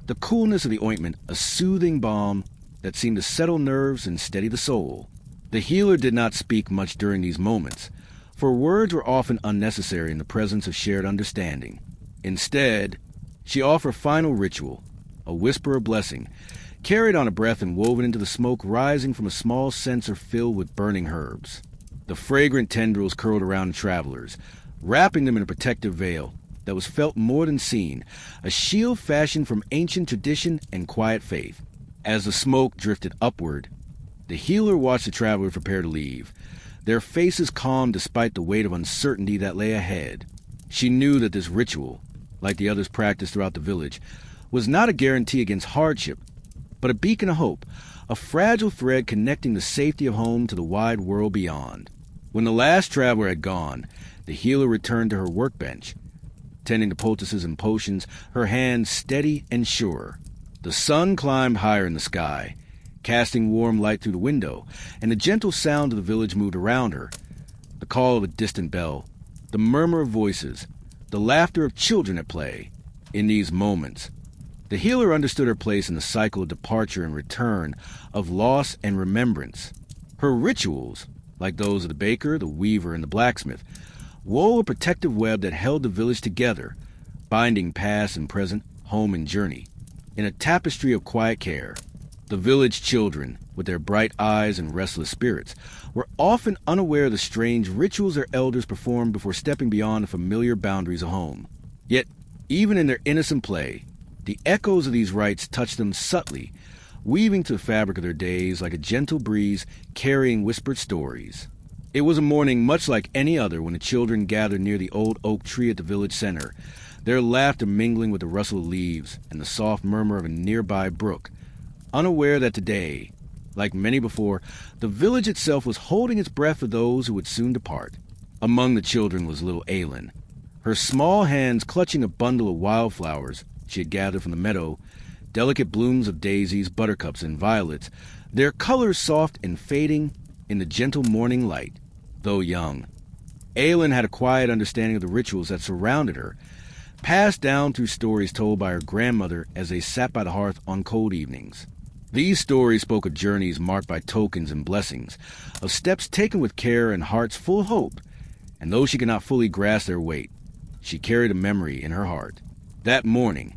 the coolness of the ointment a soothing balm that seemed to settle nerves and steady the soul. The healer did not speak much during these moments, for words were often unnecessary in the presence of shared understanding. Instead, she offered a final ritual, a whisper of blessing, carried on a breath and woven into the smoke rising from a small censer filled with burning herbs. The fragrant tendrils curled around the travelers, wrapping them in a protective veil, that was felt more than seen, a shield fashioned from ancient tradition and quiet faith. As the smoke drifted upward, the healer watched the travelers prepare to leave, their faces calm despite the weight of uncertainty that lay ahead. She knew that this ritual, like the others practiced throughout the village, was not a guarantee against hardship, but a beacon of hope, a fragile thread connecting the safety of home to the wide world beyond. When the last traveler had gone, the healer returned to her workbench, tending to poultices and potions, her hands steady and sure. The sun climbed higher in the sky, casting warm light through the window, and the gentle sound of the village moved around her. The call of a distant bell, the murmur of voices, the laughter of children at play. In these moments, the healer understood her place in the cycle of departure and return, of loss and remembrance. Her rituals, like those of the baker, the weaver, and the blacksmith, wove a protective web that held the village together, binding past and present, home and journey, in a tapestry of quiet care. The village children, with their bright eyes and restless spirits, were often unaware of the strange rituals their elders performed before stepping beyond the familiar boundaries of home. Yet, even in their innocent play, the echoes of these rites touched them subtly, weaving to the fabric of their days like a gentle breeze carrying whispered stories. It was a morning much like any other when the children gathered near the old oak tree at the village center, their laughter mingling with the rustle of leaves and the soft murmur of a nearby brook, unaware that today, like many before, the village itself was holding its breath for those who would soon depart. Among the children was little Aylin, her small hands clutching a bundle of wildflowers she had gathered from the meadow, delicate blooms of daisies, buttercups, and violets, their colors soft and fading in the gentle morning light. Though young, Aylin had a quiet understanding of the rituals that surrounded her, passed down through stories told by her grandmother as they sat by the hearth on cold evenings. These stories spoke of journeys marked by tokens and blessings, of steps taken with care and hearts full of hope, and though she could not fully grasp their weight, she carried a memory in her heart. That morning,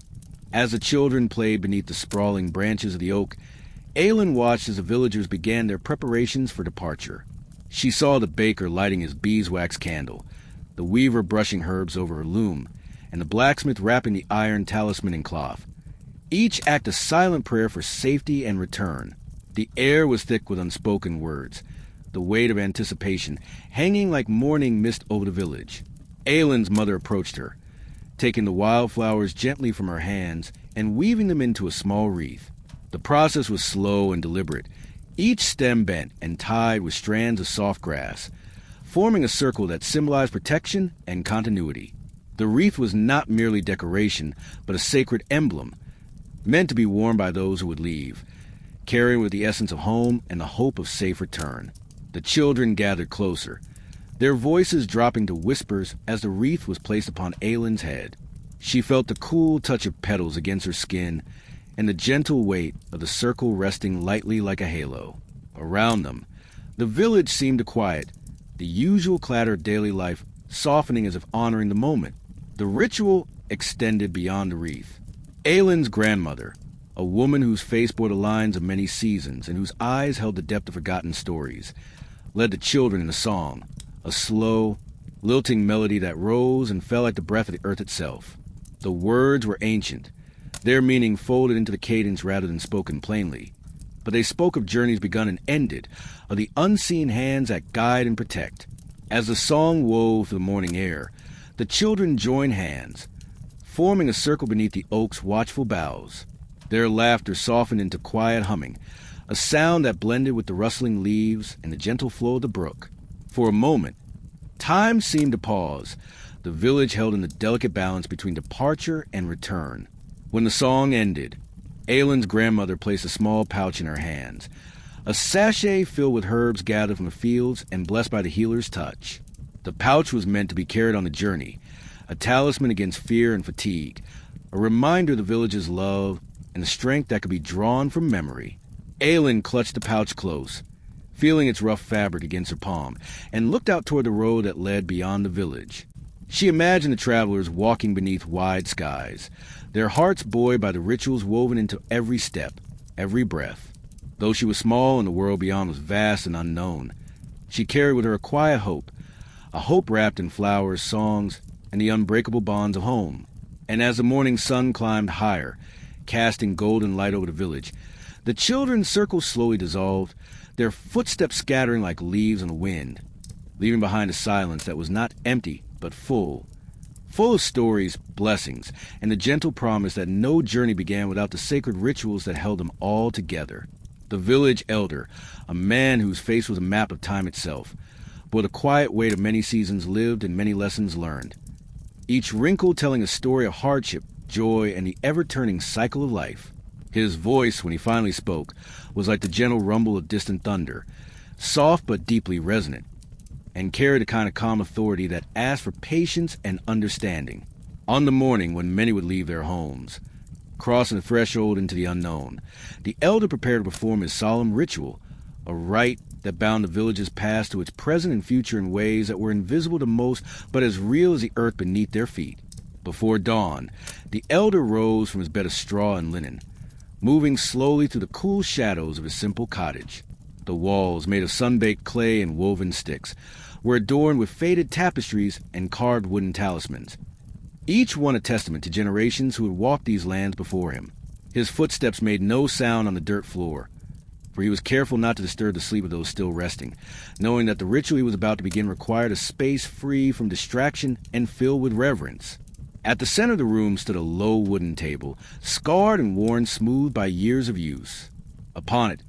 as the children played beneath the sprawling branches of the oak, Aylin watched as the villagers began their preparations for departure. She saw the baker lighting his beeswax candle, the weaver brushing herbs over her loom, and the blacksmith wrapping the iron talisman in cloth. Each act a silent prayer for safety and return. The air was thick with unspoken words, the weight of anticipation hanging like morning mist over the village. Aylin's mother approached her, taking the wildflowers gently from her hands and weaving them into a small wreath. The process was slow and deliberate, each stem bent and tied with strands of soft grass, forming a circle that symbolized protection and continuity. The wreath was not merely decoration, but a sacred emblem, meant to be worn by those who would leave, carrying with the essence of home and the hope of safe return. The children gathered closer, their voices dropping to whispers as the wreath was placed upon Aylin's head. She felt the cool touch of petals against her skin and the gentle weight of the circle resting lightly like a halo. Around them, the village seemed to quiet, the usual clatter of daily life softening as if honoring the moment. The ritual extended beyond the wreath. Aylin's grandmother, a woman whose face bore the lines of many seasons and whose eyes held the depth of forgotten stories, led the children in a song, a slow, lilting melody that rose and fell like the breath of the earth itself. The words were ancient, their meaning folded into the cadence rather than spoken plainly, but they spoke of journeys begun and ended, of the unseen hands that guide and protect. As the song wove through the morning air, the children joined hands, forming a circle beneath the oak's watchful boughs. Their laughter softened into quiet humming, a sound that blended with the rustling leaves and the gentle flow of the brook. For a moment, time seemed to pause, the village held in the delicate balance between departure and return. When the song ended, Aylin's grandmother placed a small pouch in her hands, a sachet filled with herbs gathered from the fields and blessed by the healer's touch. The pouch was meant to be carried on the journey, a talisman against fear and fatigue, a reminder of the village's love and the strength that could be drawn from memory. Aylin clutched the pouch close, feeling its rough fabric against her palm, and looked out toward the road that led beyond the village. She imagined the travelers walking beneath wide skies, their hearts buoyed by the rituals woven into every step, every breath. Though she was small and the world beyond was vast and unknown, she carried with her a quiet hope, a hope wrapped in flowers, songs, and the unbreakable bonds of home. And as the morning sun climbed higher, casting golden light over the village, the children's circle slowly dissolved, their footsteps scattering like leaves on the wind, leaving behind a silence that was not empty but full of stories, blessings, and the gentle promise that no journey began without the sacred rituals that held them all together. The village elder, a man whose face was a map of time itself, bore the quiet weight of many seasons lived and many lessons learned, each wrinkle telling a story of hardship, joy, and the ever-turning cycle of life. His voice, when he finally spoke, was like the gentle rumble of distant thunder, soft but deeply resonant, and carried a kind of calm authority that asked for patience and understanding. On the morning when many would leave their homes, crossing the threshold into the unknown, the elder prepared to perform his solemn ritual, a rite that bound the village's past to its present and future in ways that were invisible to most but as real as the earth beneath their feet. Before dawn, the elder rose from his bed of straw and linen, moving slowly through the cool shadows of his simple cottage. The walls, made of sun-baked clay and woven sticks, were adorned with faded tapestries and carved wooden talismans, each one a testament to generations who had walked these lands before him. His footsteps made no sound on the dirt floor, for he was careful not to disturb the sleep of those still resting, knowing that the ritual he was about to begin required a space free from distraction and filled with reverence. At the center of the room stood a low wooden table, scarred and worn smooth by years of use. Upon it,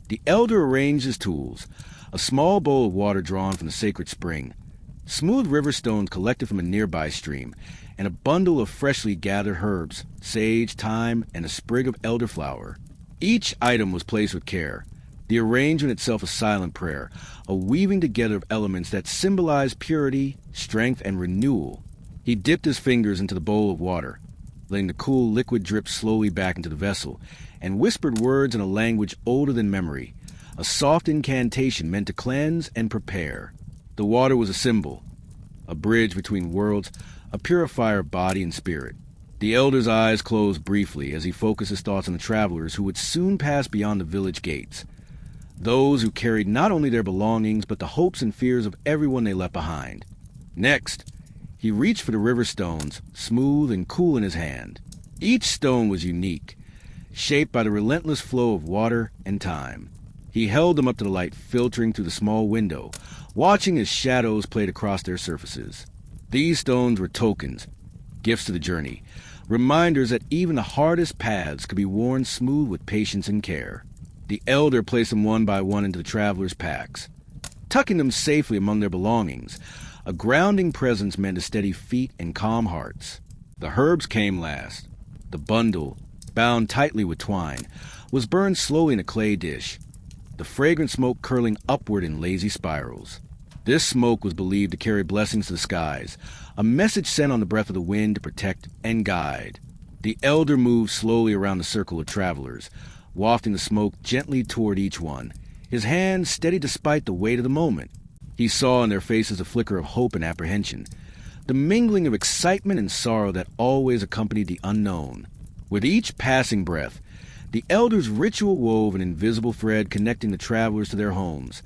the elder arranged his tools, a small bowl of water drawn from the sacred spring, smooth river stones collected from a nearby stream, and a bundle of freshly gathered herbs, sage, thyme, and a sprig of elderflower. Each item was placed with care, the arrangement itself a silent prayer, a weaving together of elements that symbolized purity, strength, and renewal. He dipped his fingers into the bowl of water, letting the cool liquid drip slowly back into the vessel, and whispered words in a language older than memory, a soft incantation meant to cleanse and prepare. The water was a symbol, a bridge between worlds, a purifier of body and spirit. The elder's eyes closed briefly as he focused his thoughts on the travelers who would soon pass beyond the village gates, those who carried not only their belongings but the hopes and fears of everyone they left behind. Next, he reached for the river stones, smooth and cool in his hand. Each stone was unique, shaped by the relentless flow of water and time. He held them up to the light filtering through the small window, watching as shadows played across their surfaces. These stones were tokens, gifts to the journey, reminders that even the hardest paths could be worn smooth with patience and care. The elder placed them one by one into the travelers' packs, tucking them safely among their belongings. A grounding presence meant to steady feet and calm hearts. The herbs came last. The bundle, bound tightly with twine, was burned slowly in a clay dish, the fragrant smoke curling upward in lazy spirals. This smoke was believed to carry blessings to the skies, a message sent on the breath of the wind to protect and guide. The elder moved slowly around the circle of travelers, wafting the smoke gently toward each one, his hands steady despite the weight of the moment. He saw in their faces a flicker of hope and apprehension, the mingling of excitement and sorrow that always accompanied the unknown. With each passing breath, the elder's ritual wove an invisible thread connecting the travelers to their homes,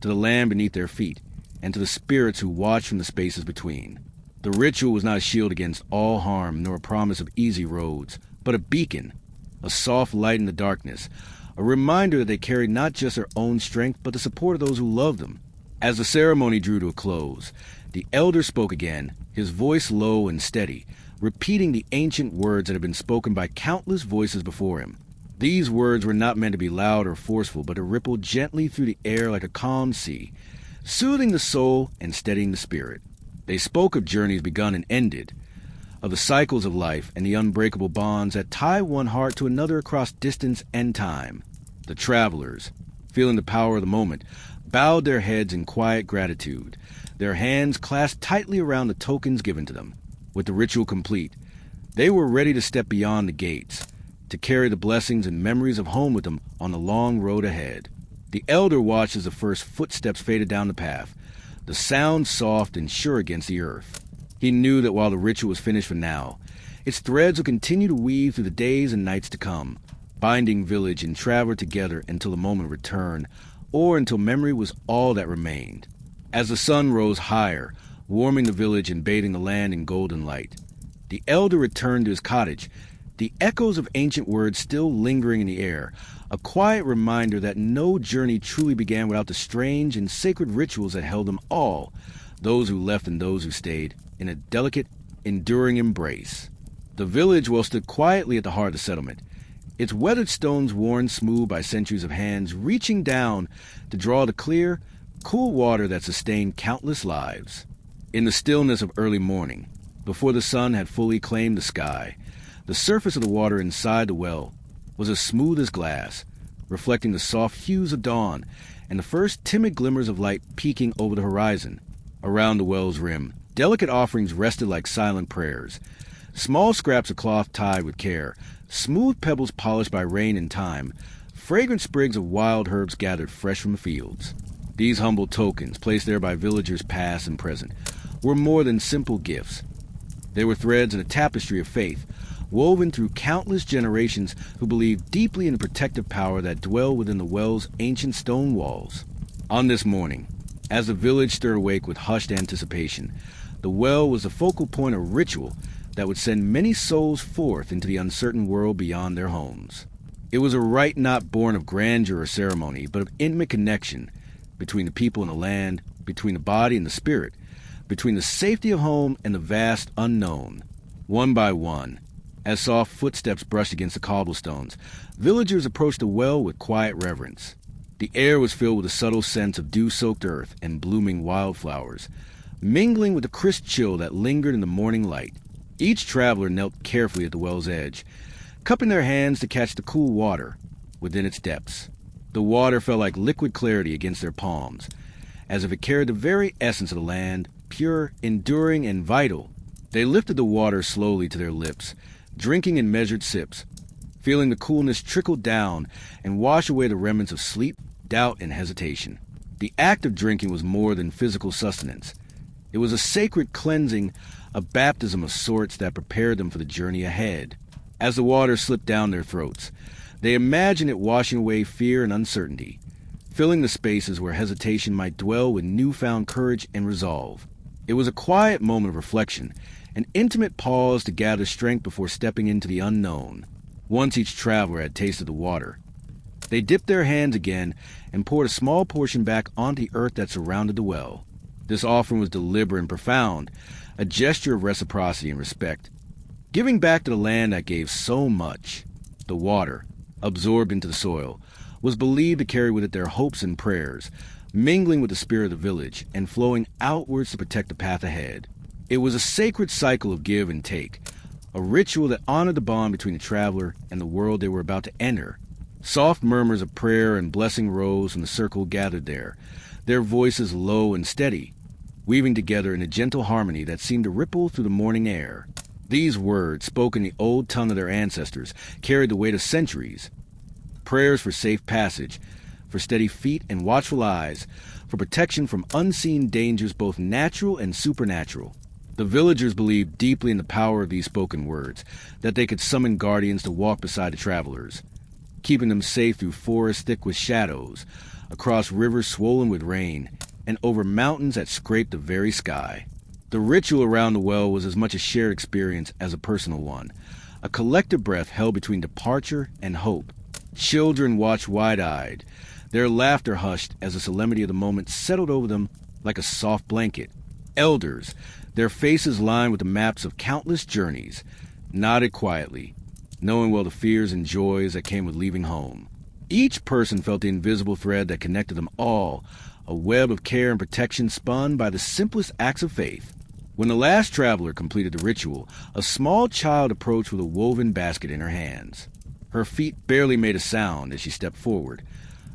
to the land beneath their feet, and to the spirits who watched from the spaces between. The ritual was not a shield against all harm nor a promise of easy roads, but a beacon, a soft light in the darkness, a reminder that they carried not just their own strength but the support of those who loved them. As the ceremony drew to a close, the elder spoke again, his voice low and steady, repeating the ancient words that had been spoken by countless voices before him. These words were not meant to be loud or forceful, but to ripple gently through the air like a calm sea, soothing the soul and steadying the spirit. They spoke of journeys begun and ended, of the cycles of life and the unbreakable bonds that tie one heart to another across distance and time. The travelers, feeling the power of the moment, bowed their heads in quiet gratitude, their hands clasped tightly around the tokens given to them. With the ritual complete, they were ready to step beyond the gates, to carry the blessings and memories of home with them on the long road ahead. The elder watched as the first footsteps faded down the path, the sound soft and sure against the earth. He knew that while the ritual was finished for now, its threads would continue to weave through the days and nights to come, binding village and traveler together until the moment returned, or until memory was all that remained. As the sun rose higher, warming the village and bathing the land in golden light. The elder returned to his cottage, the echoes of ancient words still lingering in the air, a quiet reminder that no journey truly began without the strange and sacred rituals that held them all, those who left and those who stayed, in a delicate, enduring embrace. The village well stood quietly at the heart of the settlement, its weathered stones worn smooth by centuries of hands reaching down to draw the clear, cool water that sustained countless lives. In the stillness of early morning, before the sun had fully claimed the sky, the surface of the water inside the well was as smooth as glass, reflecting the soft hues of dawn and the first timid glimmers of light peeking over the horizon. Around the well's rim, delicate offerings rested like silent prayers, small scraps of cloth tied with care, smooth pebbles polished by rain and time, fragrant sprigs of wild herbs gathered fresh from the fields. These humble tokens, placed there by villagers past and present, were more than simple gifts. They were threads in a tapestry of faith, woven through countless generations who believed deeply in the protective power that dwelled within the well's ancient stone walls. On this morning, as the village stirred awake with hushed anticipation, the well was the focal point of ritual that would send many souls forth into the uncertain world beyond their homes. It was a rite not born of grandeur or ceremony, but of intimate connection between the people and the land, between the body and the spirit, between the safety of home and the vast unknown. One by one, as soft footsteps brushed against the cobblestones, villagers approached the well with quiet reverence. The air was filled with a subtle sense of dew-soaked earth and blooming wildflowers, mingling with the crisp chill that lingered in the morning light. Each traveler knelt carefully at the well's edge, cupping their hands to catch the cool water within its depths. The water felt like liquid clarity against their palms, as if it carried the very essence of the land, pure, enduring, and vital. They lifted the water slowly to their lips, drinking in measured sips, feeling the coolness trickle down and wash away the remnants of sleep, doubt, and hesitation. The act of drinking was more than physical sustenance. It was a sacred cleansing, a baptism of sorts that prepared them for the journey ahead. As the water slipped down their throats, they imagined it washing away fear and uncertainty, filling the spaces where hesitation might dwell with newfound courage and resolve. It was a quiet moment of reflection, an intimate pause to gather strength before stepping into the unknown. Once each traveler had tasted the water, they dipped their hands again and poured a small portion back onto the earth that surrounded the well. This offering was deliberate and profound, a gesture of reciprocity and respect, giving back to the land that gave so much. The water, absorbed into the soil, was believed to carry with it their hopes and prayers, mingling with the spirit of the village and flowing outwards to protect the path ahead. It was a sacred cycle of give and take, a ritual that honored the bond between the traveler and the world they were about to enter. Soft murmurs of prayer and blessing rose from the circle gathered there, their voices low and steady, weaving together in a gentle harmony that seemed to ripple through the morning air. These words, spoken in the old tongue of their ancestors, carried the weight of centuries. Prayers for safe passage, for steady feet and watchful eyes, for protection from unseen dangers both natural and supernatural. The villagers believed deeply in the power of these spoken words, that they could summon guardians to walk beside the travelers, keeping them safe through forests thick with shadows, across rivers swollen with rain, and over mountains that scraped the very sky. The ritual around the well was as much a shared experience as a personal one, a collective breath held between departure and hope. Children watched wide-eyed, their laughter hushed as the solemnity of the moment settled over them like a soft blanket. Elders, their faces lined with the maps of countless journeys, nodded quietly, knowing well the fears and joys that came with leaving home. Each person felt the invisible thread that connected them all, a web of care and protection spun by the simplest acts of faith. When the last traveler completed the ritual, a small child approached with a woven basket in her hands. Her feet barely made a sound as she stepped forward,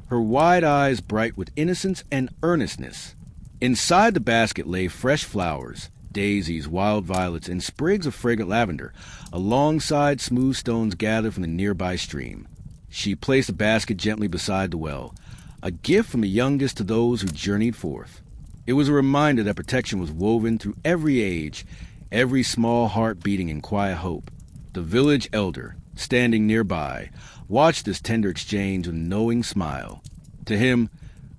her wide eyes bright with innocence and earnestness. Inside the basket lay fresh flowers, daisies, wild violets, and sprigs of fragrant lavender, alongside smooth stones gathered from the nearby stream. She placed the basket gently beside the well, a gift from the youngest to those who journeyed forth. It was a reminder that protection was woven through every age, every small heart beating in quiet hope. The village elder, standing nearby, watched this tender exchange with a knowing smile. To him,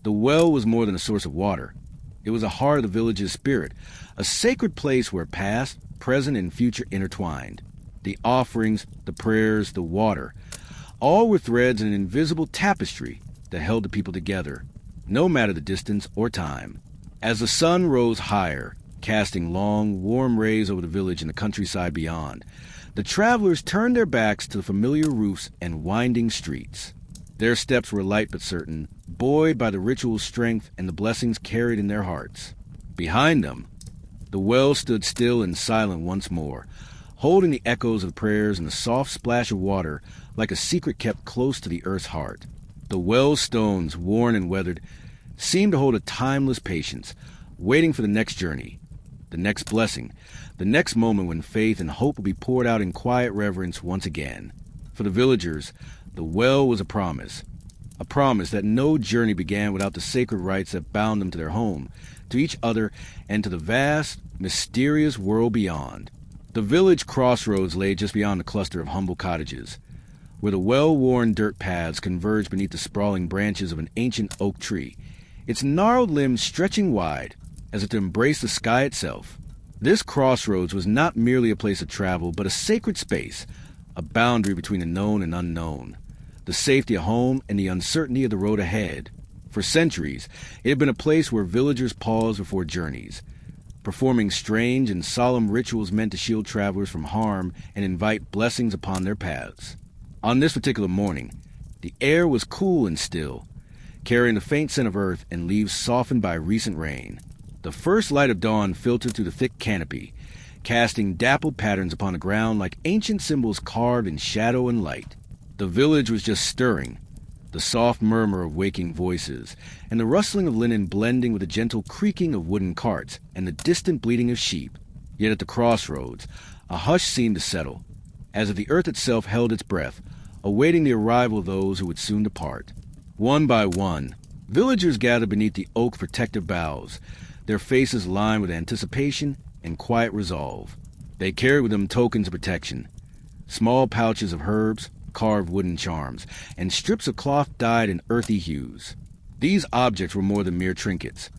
the well was more than a source of water. It was a heart of the village's spirit, a sacred place where past, present, and future intertwined. The offerings, the prayers, the water, all were threads in an invisible tapestry that held the people together, no matter the distance or time. As the sun rose higher, casting long, warm rays over the village and the countryside beyond, the travelers turned their backs to the familiar roofs and winding streets. Their steps were light but certain, buoyed by the ritual's strength and the blessings carried in their hearts. Behind them, the well stood still and silent once more, holding the echoes of prayers and the soft splash of water like a secret kept close to the earth's heart. The well's stones, worn and weathered, seemed to hold a timeless patience, waiting for the next journey, the next blessing, the next moment when faith and hope would be poured out in quiet reverence once again. For the villagers, the well was a promise that no journey began without the sacred rites that bound them to their home, to each other, and to the vast, mysterious world beyond. The village crossroads lay just beyond the cluster of humble cottages, where the well-worn dirt paths converged beneath the sprawling branches of an ancient oak tree, its gnarled limbs stretching wide, as if to embrace the sky itself. This crossroads was not merely a place of travel, but a sacred space, a boundary between the known and unknown, the safety of home and the uncertainty of the road ahead. For centuries, it had been a place where villagers paused before journeys, performing strange and solemn rituals meant to shield travelers from harm and invite blessings upon their paths. On this particular morning, the air was cool and still, carrying the faint scent of earth and leaves softened by recent rain. The first light of dawn filtered through the thick canopy, casting dappled patterns upon the ground like ancient symbols carved in shadow and light. The village was just stirring, the soft murmur of waking voices, and the rustling of linen blending with the gentle creaking of wooden carts and the distant bleating of sheep. Yet at the crossroads, a hush seemed to settle, as if the earth itself held its breath, awaiting the arrival of those who would soon depart. One by one, villagers gathered beneath the oak's protective boughs, their faces lined with anticipation and quiet resolve. They carried with them tokens of protection, small pouches of herbs, carved wooden charms, and strips of cloth dyed in earthy hues. These objects were more than mere trinkets.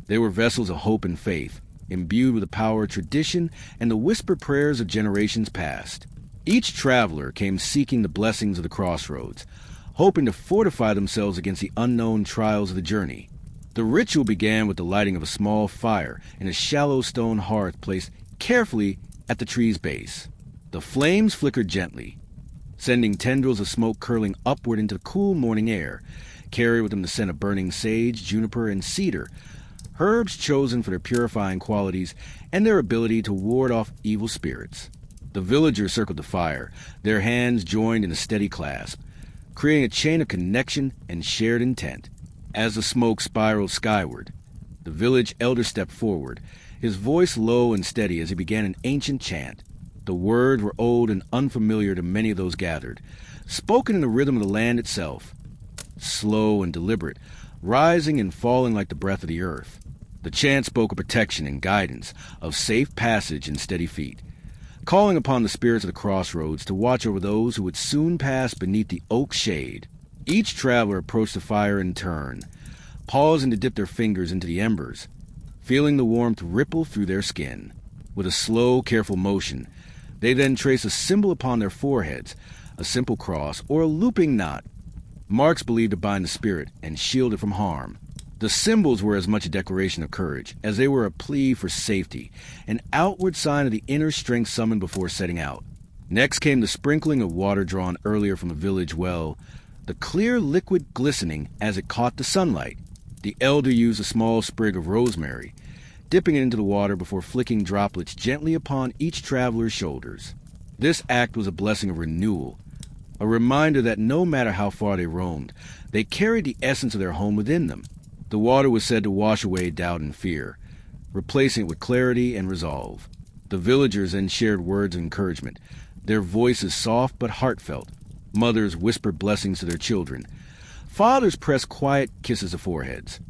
They were vessels of hope and faith, imbued with the power of tradition and the whispered prayers of generations past. Each traveler came seeking the blessings of the crossroads, hoping to fortify themselves against the unknown trials of the journey. The ritual began with the lighting of a small fire in a shallow stone hearth placed carefully at the tree's base. The flames flickered gently, sending tendrils of smoke curling upward into the cool morning air, carrying with them the scent of burning sage, juniper, and cedar, herbs chosen for their purifying qualities and their ability to ward off evil spirits. The villagers circled the fire, their hands joined in a steady clasp, creating a chain of connection and shared intent. As the smoke spiraled skyward, the village elder stepped forward, his voice low and steady as he began an ancient chant. The words were old and unfamiliar to many of those gathered, spoken in the rhythm of the land itself, slow and deliberate, rising and falling like the breath of the earth. The chant spoke of protection and guidance, of safe passage and steady feet, calling upon the spirits of the crossroads to watch over those who would soon pass beneath the oak shade. Each traveler approached the fire in turn, pausing to dip their fingers into the embers, feeling the warmth ripple through their skin. With a slow, careful motion, they then traced a symbol upon their foreheads, a simple cross or a looping knot, marks believed to bind the spirit and shield it from harm. The symbols were as much a declaration of courage as they were a plea for safety, an outward sign of the inner strength summoned before setting out. Next came the sprinkling of water drawn earlier from a village well, the clear liquid glistening as it caught the sunlight. The elder used a small sprig of rosemary, dipping it into the water before flicking droplets gently upon each traveler's shoulders. This act was a blessing of renewal, a reminder that no matter how far they roamed, they carried the essence of their home within them. The water was said to wash away doubt and fear, replacing it with clarity and resolve. The villagers then shared words of encouragement, their voices soft but heartfelt. Mothers whispered blessings to their children. Fathers pressed quiet kisses to foreheads.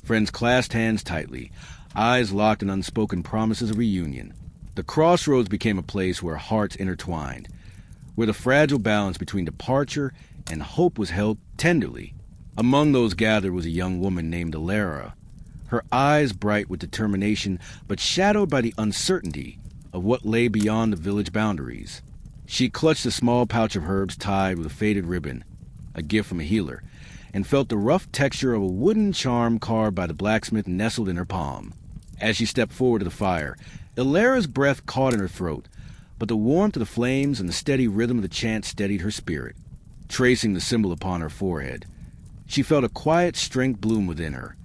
Friends clasped hands tightly, eyes locked in unspoken promises of reunion. The crossroads became a place where hearts intertwined, where the fragile balance between departure and hope was held tenderly. Among those gathered was a young woman named Alara, her eyes bright with determination but shadowed by the uncertainty of what lay beyond the village boundaries. She clutched a small pouch of herbs tied with a faded ribbon, a gift from a healer, and felt the rough texture of a wooden charm carved by the blacksmith nestled in her palm. As she stepped forward to the fire, Ilara's breath caught in her throat, but the warmth of the flames and the steady rhythm of the chant steadied her spirit. Tracing the symbol upon her forehead, she felt a quiet strength bloom within her,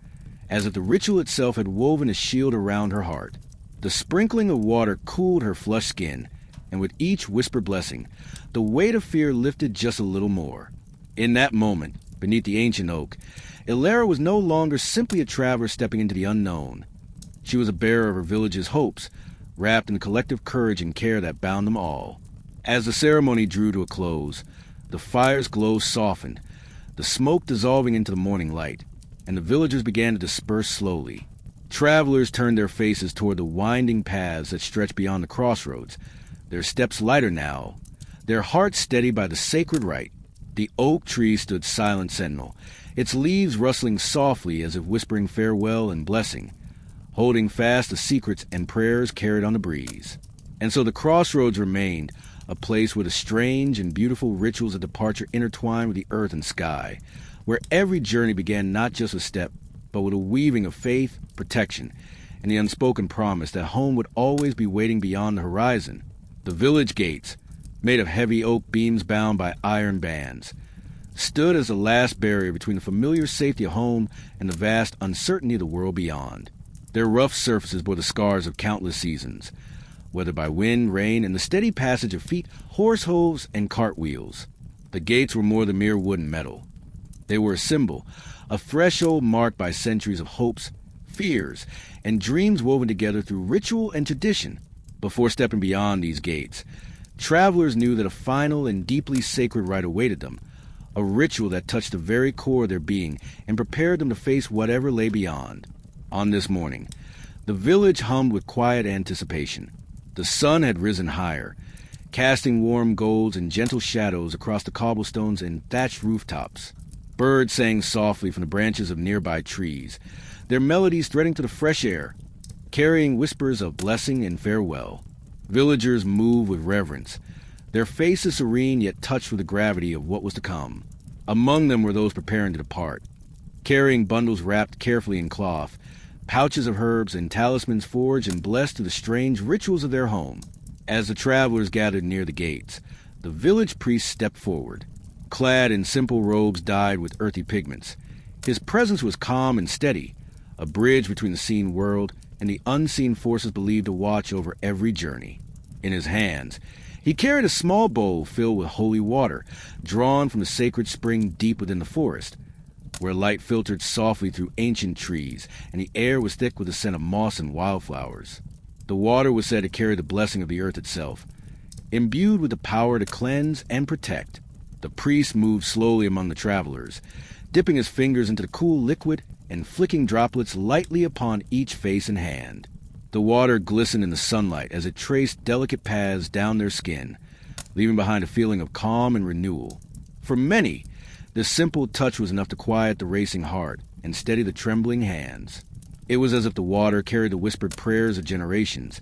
as if the ritual itself had woven a shield around her heart. The sprinkling of water cooled her flushed skin, and with each whispered blessing, the weight of fear lifted just a little more. In that moment, beneath the ancient oak, Ilara was no longer simply a traveler stepping into the unknown. She was a bearer of her village's hopes, wrapped in the collective courage and care that bound them all. As the ceremony drew to a close, the fire's glow softened, the smoke dissolving into the morning light, and the villagers began to disperse slowly. Travelers turned their faces toward the winding paths that stretched beyond the crossroads, their steps lighter now, their hearts steadied by the sacred rite. The oak tree stood silent sentinel, its leaves rustling softly as if whispering farewell and blessing, holding fast the secrets and prayers carried on the breeze. And so the crossroads remained, a place where the strange and beautiful rituals of departure intertwined with the earth and sky, where every journey began not just with step, but with a weaving of faith, protection, and the unspoken promise that home would always be waiting beyond the horizon. The village gates, made of heavy oak beams bound by iron bands, stood as the last barrier between the familiar safety of home and the vast uncertainty of the world beyond. Their rough surfaces bore the scars of countless seasons, whether by wind, rain, and the steady passage of feet, horse hooves, and cartwheels. The gates were more than mere wood and metal. They were a symbol, a threshold marked by centuries of hopes, fears, and dreams woven together through ritual and tradition. Before stepping beyond these gates, travelers knew that a final and deeply sacred rite awaited them, a ritual that touched the very core of their being and prepared them to face whatever lay beyond. On this morning, the village hummed with quiet anticipation. The sun had risen higher, casting warm golds and gentle shadows across the cobblestones and thatched rooftops. Birds sang softly from the branches of nearby trees, their melodies threading to the fresh air, carrying whispers of blessing and farewell. Villagers moved with reverence, their faces serene yet touched with the gravity of what was to come. Among them were those preparing to depart, carrying bundles wrapped carefully in cloth, pouches of herbs and talismans forged and blessed through the strange rituals of their home. As the travelers gathered near the gates, the village priest stepped forward, clad in simple robes dyed with earthy pigments. His presence was calm and steady, a bridge between the seen world and the unseen forces believed to watch over every journey. In his hands, he carried a small bowl filled with holy water, drawn from the sacred spring deep within the forest, where light filtered softly through ancient trees, and the air was thick with the scent of moss and wildflowers. The water was said to carry the blessing of the earth itself, imbued with the power to cleanse and protect. The priest moved slowly among the travelers, dipping his fingers into the cool liquid and flicking droplets lightly upon each face and hand. The water glistened in the sunlight as it traced delicate paths down their skin, leaving behind a feeling of calm and renewal. For many, this simple touch was enough to quiet the racing heart and steady the trembling hands. It was as if the water carried the whispered prayers of generations,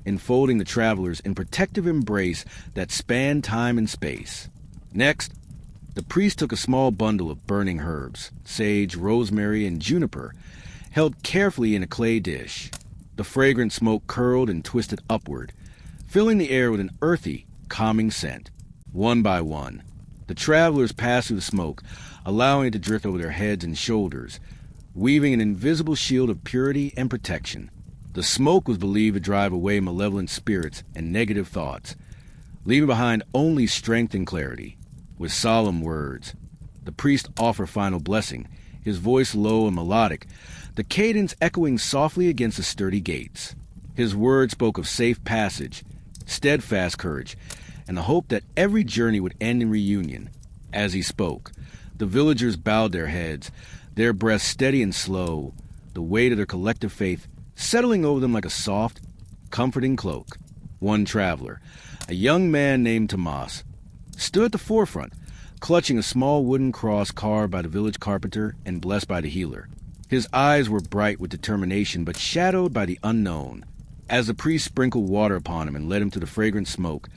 enfolding the travelers in protective embrace that spanned time and space. Next, the priest took a small bundle of burning herbs, sage, rosemary, and juniper, held carefully in a clay dish. The fragrant smoke curled and twisted upward, filling the air with an earthy, calming scent. One by one, the travelers passed through the smoke, allowing it to drift over their heads and shoulders, weaving an invisible shield of purity and protection. The smoke was believed to drive away malevolent spirits and negative thoughts, leaving behind only strength and clarity. With solemn words, the priest offered final blessing, his voice low and melodic, the cadence echoing softly against the sturdy gates. His words spoke of safe passage, steadfast courage, and the hope that every journey would end in reunion. As he spoke, the villagers bowed their heads, their breaths steady and slow, the weight of their collective faith settling over them like a soft, comforting cloak. One traveler, a young man named Tomas, stood at the forefront, clutching a small wooden cross carved by the village carpenter and blessed by the healer. His eyes were bright with determination, but shadowed by the unknown. As the priest sprinkled water upon him and led him to the fragrant smoke,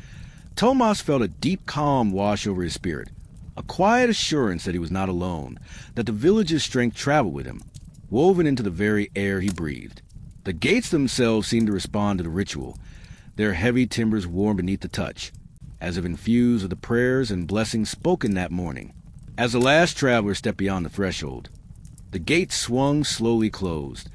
Tomas felt a deep calm wash over his spirit, a quiet assurance that he was not alone, that the village's strength traveled with him, woven into the very air he breathed. The gates themselves seemed to respond to the ritual, their heavy timbers warm beneath the touch, as if infused with the prayers and blessings spoken that morning. As the last traveler stepped beyond the threshold, the gates swung slowly closed,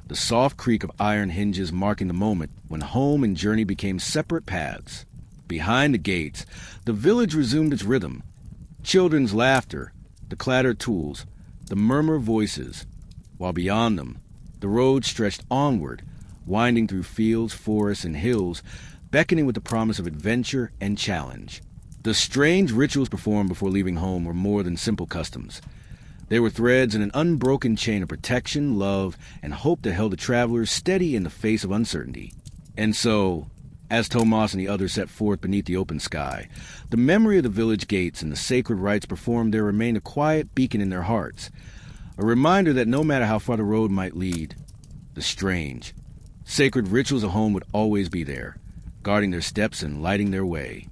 the soft creak of iron hinges marking the moment when home and journey became separate paths. Behind the gates, the village resumed its rhythm. Children's laughter, the clatter of tools, the murmur of voices, while beyond them, the road stretched onward, winding through fields, forests, and hills, beckoning with the promise of adventure and challenge. The strange rituals performed before leaving home were more than simple customs. They were threads in an unbroken chain of protection, love, and hope that held the travelers steady in the face of uncertainty. And so, as Tomas and the others set forth beneath the open sky, the memory of the village gates and the sacred rites performed there remained a quiet beacon in their hearts, a reminder that no matter how far the road might lead, the strange, sacred rituals of home would always be there, guarding their steps and lighting their way.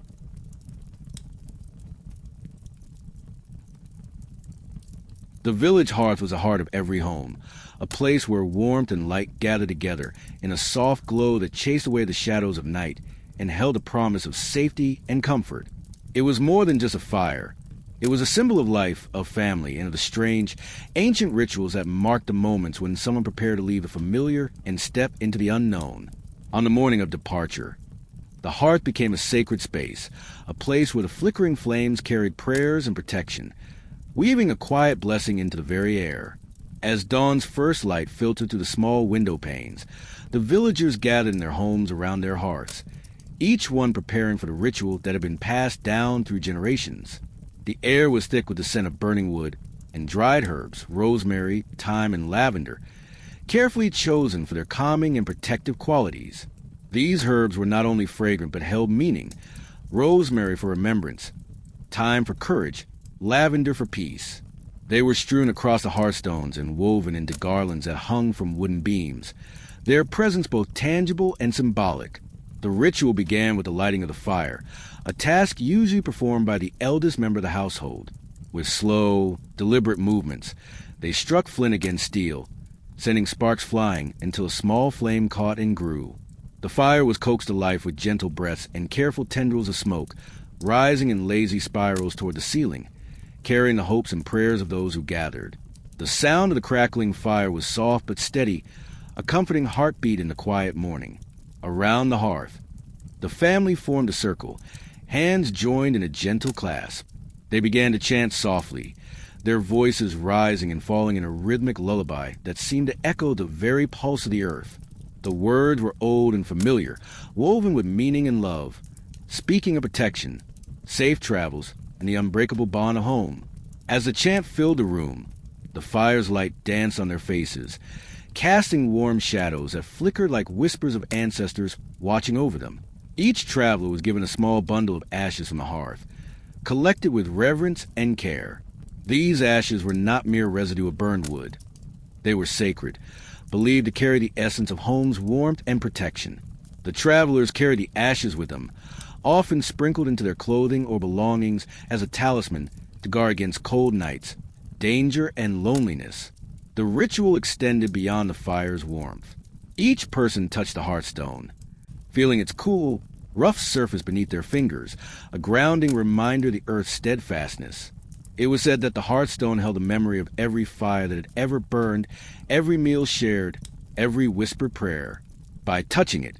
The village hearth was the heart of every home, a place where warmth and light gathered together in a soft glow that chased away the shadows of night and held a promise of safety and comfort. It was more than just a fire. It was a symbol of life, of family, and of the strange, ancient rituals that marked the moments when someone prepared to leave the familiar and step into the unknown. On the morning of departure, the hearth became a sacred space, a place where the flickering flames carried prayers and protection, weaving a quiet blessing into the very air. As dawn's first light filtered through the small window panes, the villagers gathered in their homes around their hearths, each one preparing for the ritual that had been passed down through generations. The air was thick with the scent of burning wood and dried herbs, rosemary, thyme, and lavender, carefully chosen for their calming and protective qualities. These herbs were not only fragrant but held meaning: rosemary for remembrance, thyme for courage, lavender for peace. They were strewn across the hearthstones and woven into garlands that hung from wooden beams, their presence both tangible and symbolic. The ritual began with the lighting of the fire, a task usually performed by the eldest member of the household. With slow, deliberate movements, they struck flint against steel, sending sparks flying until a small flame caught and grew. The fire was coaxed to life with gentle breaths and careful tendrils of smoke, rising in lazy spirals toward the ceiling, carrying the hopes and prayers of those who gathered. The sound of the crackling fire was soft but steady, a comforting heartbeat in the quiet morning. Around the hearth, the family formed a circle, hands joined in a gentle clasp. They began to chant softly, their voices rising and falling in a rhythmic lullaby that seemed to echo the very pulse of the earth. The words were old and familiar, woven with meaning and love, speaking of protection, safe travels, and the unbreakable bond of home. As the chant filled the room, the fire's light danced on their faces, casting warm shadows that flickered like whispers of ancestors watching over them. Each traveler was given a small bundle of ashes from the hearth, collected with reverence and care. These ashes were not mere residue of burned wood. They were sacred, believed to carry the essence of home's warmth and protection. The travelers carried the ashes with them, often sprinkled into their clothing or belongings as a talisman to guard against cold nights, danger, and loneliness. The ritual extended beyond the fire's warmth. Each person touched the hearthstone, feeling its cool, rough surface beneath their fingers, a grounding reminder of the earth's steadfastness. It was said that the hearthstone held a memory of every fire that had ever burned, every meal shared, every whispered prayer. By touching it,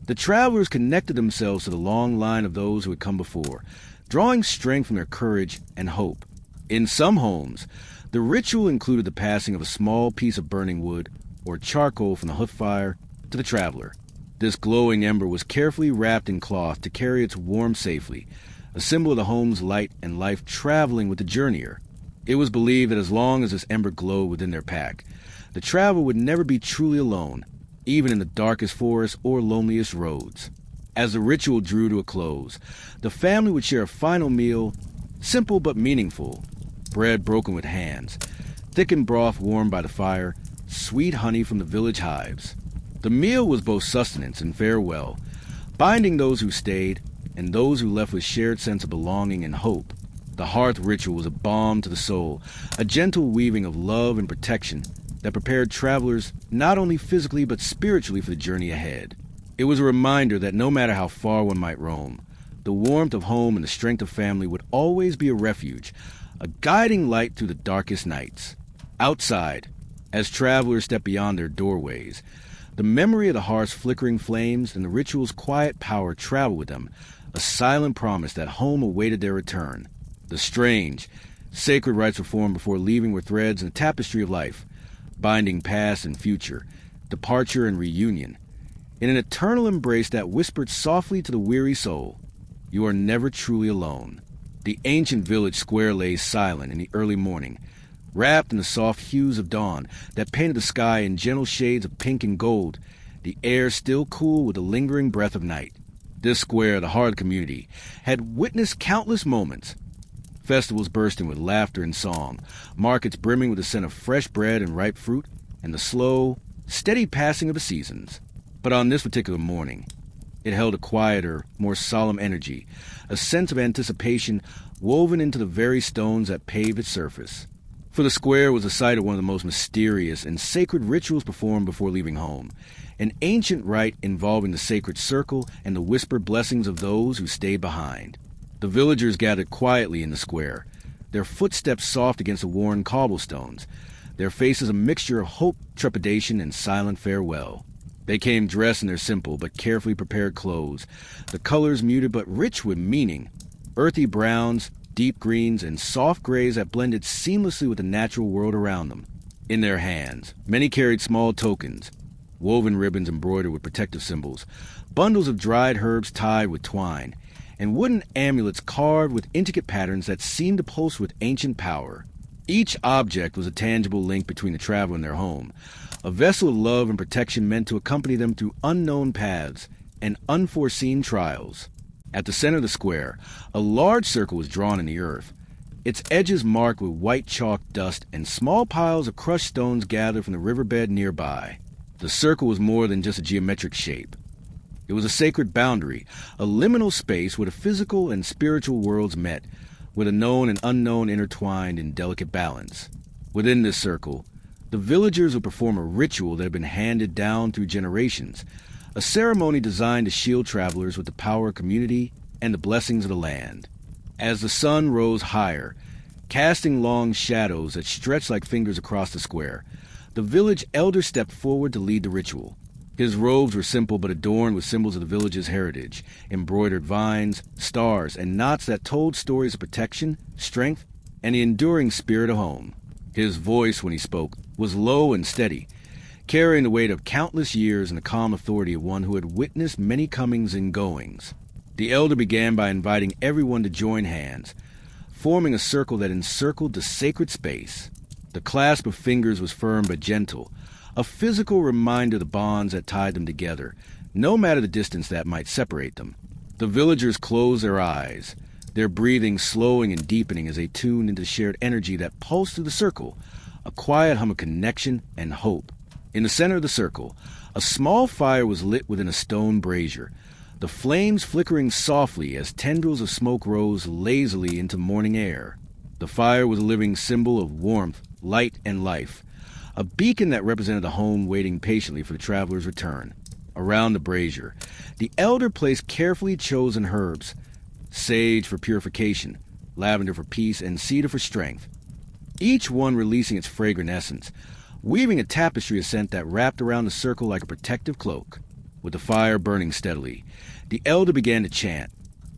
the travelers connected themselves to the long line of those who had come before, drawing strength from their courage and hope. In some homes, the ritual included the passing of a small piece of burning wood or charcoal from the hearth fire to the traveler. This glowing ember was carefully wrapped in cloth to carry its warmth safely, a symbol of the home's light and life traveling with the journeyer. It was believed that as long as this ember glowed within their pack, the traveler would never be truly alone, even in the darkest forests or loneliest roads. As the ritual drew to a close, the family would share a final meal, simple but meaningful: bread broken with hands, thickened broth warmed by the fire, sweet honey from the village hives. The meal was both sustenance and farewell, binding those who stayed and those who left with shared sense of belonging and hope. The hearth ritual was a balm to the soul, a gentle weaving of love and protection that prepared travelers not only physically but spiritually for the journey ahead. It was a reminder that no matter how far one might roam, the warmth of home and the strength of family would always be a refuge, a guiding light through the darkest nights. Outside, as travelers stepped beyond their doorways, the memory of the hearth's flickering flames and the ritual's quiet power traveled with them, a silent promise that home awaited their return. The strange, sacred rites were formed before leaving were threads in a tapestry of life, binding past and future, departure and reunion, in an eternal embrace that whispered softly to the weary soul, "You are never truly alone." The ancient village square lay silent in the early morning, wrapped in the soft hues of dawn that painted the sky in gentle shades of pink and gold, the air still cool with the lingering breath of night. This square, the heart of the community, had witnessed countless moments. Festivals bursting with laughter and song, markets brimming with the scent of fresh bread and ripe fruit, and the slow, steady passing of the seasons. But on this particular morning, it held a quieter, more solemn energy, a sense of anticipation woven into the very stones that paved its surface. For the square was the site of one of the most mysterious and sacred rituals performed before leaving home, an ancient rite involving the sacred circle and the whispered blessings of those who stayed behind. The villagers gathered quietly in the square, their footsteps soft against the worn cobblestones, their faces a mixture of hope, trepidation, and silent farewell. They came dressed in their simple but carefully prepared clothes, the colors muted but rich with meaning, earthy browns, deep greens, and soft grays that blended seamlessly with the natural world around them. In their hands, many carried small tokens, woven ribbons embroidered with protective symbols, bundles of dried herbs tied with twine, and wooden amulets carved with intricate patterns that seemed to pulse with ancient power. Each object was a tangible link between the traveler and their home, a vessel of love and protection meant to accompany them through unknown paths and unforeseen trials. At the center of the square, a large circle was drawn in the earth, its edges marked with white chalk dust and small piles of crushed stones gathered from the riverbed nearby. The circle was more than just a geometric shape. It was a sacred boundary, a liminal space where the physical and spiritual worlds met, where the known and unknown intertwined in delicate balance. Within this circle, the villagers would perform a ritual that had been handed down through generations, a ceremony designed to shield travelers with the power of community and the blessings of the land. As the sun rose higher, casting long shadows that stretched like fingers across the square, the village elder stepped forward to lead the ritual. His robes were simple but adorned with symbols of the village's heritage, embroidered vines, stars, and knots that told stories of protection, strength, and the enduring spirit of home. His voice, when he spoke, was low and steady, carrying the weight of countless years and the calm authority of one who had witnessed many comings and goings. The elder began by inviting everyone to join hands, forming a circle that encircled the sacred space. The clasp of fingers was firm but gentle, a physical reminder of the bonds that tied them together, no matter the distance that might separate them. The villagers closed their eyes, their breathing slowing and deepening as they tuned into the shared energy that pulsed through the circle, a quiet hum of connection and hope. In the center of the circle, a small fire was lit within a stone brazier, the flames flickering softly as tendrils of smoke rose lazily into morning air. The fire was a living symbol of warmth, light, and life, a beacon that represented the home waiting patiently for the traveler's return. Around the brazier, the elder placed carefully chosen herbs, sage for purification, lavender for peace, and cedar for strength, each one releasing its fragrant essence, weaving a tapestry of scent that wrapped around the circle like a protective cloak. With the fire burning steadily, the elder began to chant,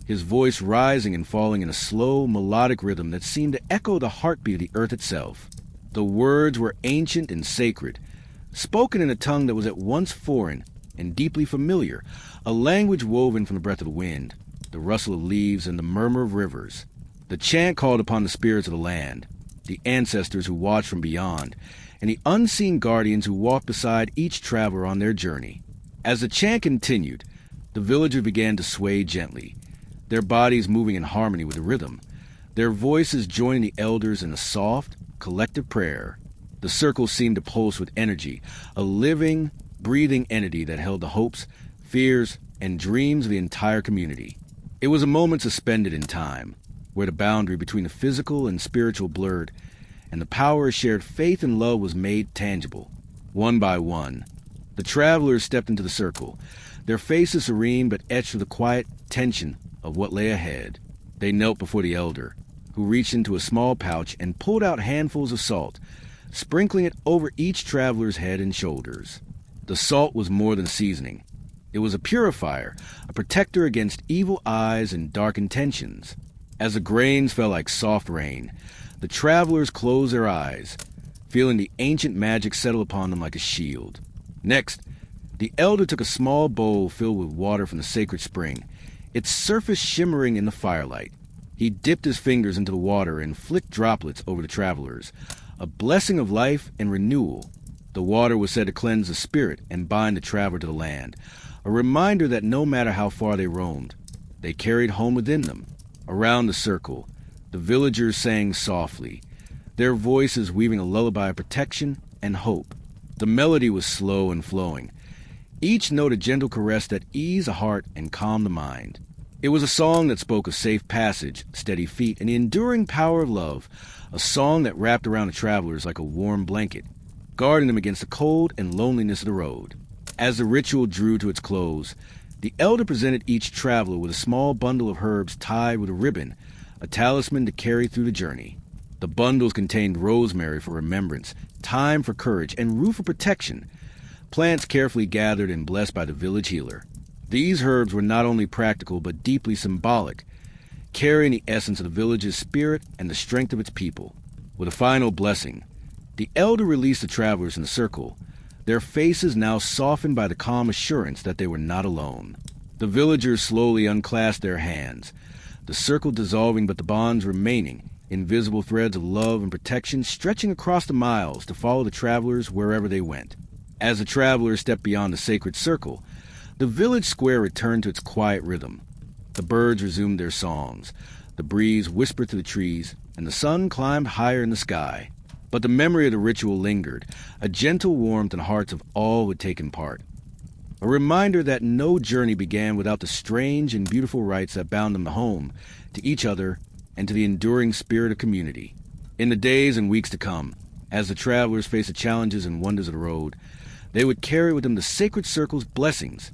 his voice rising and falling in a slow, melodic rhythm that seemed to echo the heartbeat of the earth itself. The words were ancient and sacred, spoken in a tongue that was at once foreign and deeply familiar, a language woven from the breath of the wind, the rustle of leaves, and the murmur of rivers. The chant called upon the spirits of the land, the ancestors who watched from beyond, and the unseen guardians who walked beside each traveler on their journey. As the chant continued, the villagers began to sway gently, their bodies moving in harmony with the rhythm, their voices joining the elders in a soft, collective prayer. The circle seemed to pulse with energy, a living, breathing entity that held the hopes, fears, and dreams of the entire community. It was a moment suspended in time, where the boundary between the physical and spiritual blurred, and the power of shared faith and love was made tangible. One by one, the travelers stepped into the circle, their faces serene but etched with the quiet tension of what lay ahead. They knelt before the elder, who reached into a small pouch and pulled out handfuls of salt, sprinkling it over each traveler's head and shoulders. The salt was more than seasoning. It was a purifier, a protector against evil eyes and dark intentions. As the grains fell like soft rain, the travelers closed their eyes, feeling the ancient magic settle upon them like a shield. Next, the elder took a small bowl filled with water from the sacred spring, its surface shimmering in the firelight. He dipped his fingers into the water and flicked droplets over the travelers, a blessing of life and renewal. The water was said to cleanse the spirit and bind the traveler to the land, a reminder that no matter how far they roamed, they carried home within them. Around the circle, the villagers sang softly, their voices weaving a lullaby of protection and hope. The melody was slow and flowing, each note a gentle caress that eased the heart and calmed the mind. It was a song that spoke of safe passage, steady feet, and the enduring power of love, a song that wrapped around the travelers like a warm blanket, guarding them against the cold and loneliness of the road. As the ritual drew to its close, the elder presented each traveler with a small bundle of herbs tied with a ribbon, a talisman to carry through the journey. The bundles contained rosemary for remembrance, thyme for courage, and rue for protection, plants carefully gathered and blessed by the village healer. These herbs were not only practical but deeply symbolic, carrying the essence of the village's spirit and the strength of its people. With a final blessing, the elder released the travelers in the circle, their faces now softened by the calm assurance that they were not alone. The villagers slowly unclasped their hands, the circle dissolving but the bonds remaining, invisible threads of love and protection stretching across the miles to follow the travelers wherever they went. As the travelers stepped beyond the sacred circle, the village square returned to its quiet rhythm. The birds resumed their songs, the breeze whispered through the trees, and the sun climbed higher in the sky. But the memory of the ritual lingered, a gentle warmth in the hearts of all who had taken part. A reminder that no journey began without the strange and beautiful rites that bound them to home, to each other, and to the enduring spirit of community. In the days and weeks to come, as the travelers faced the challenges and wonders of the road, they would carry with them the sacred circle's blessings,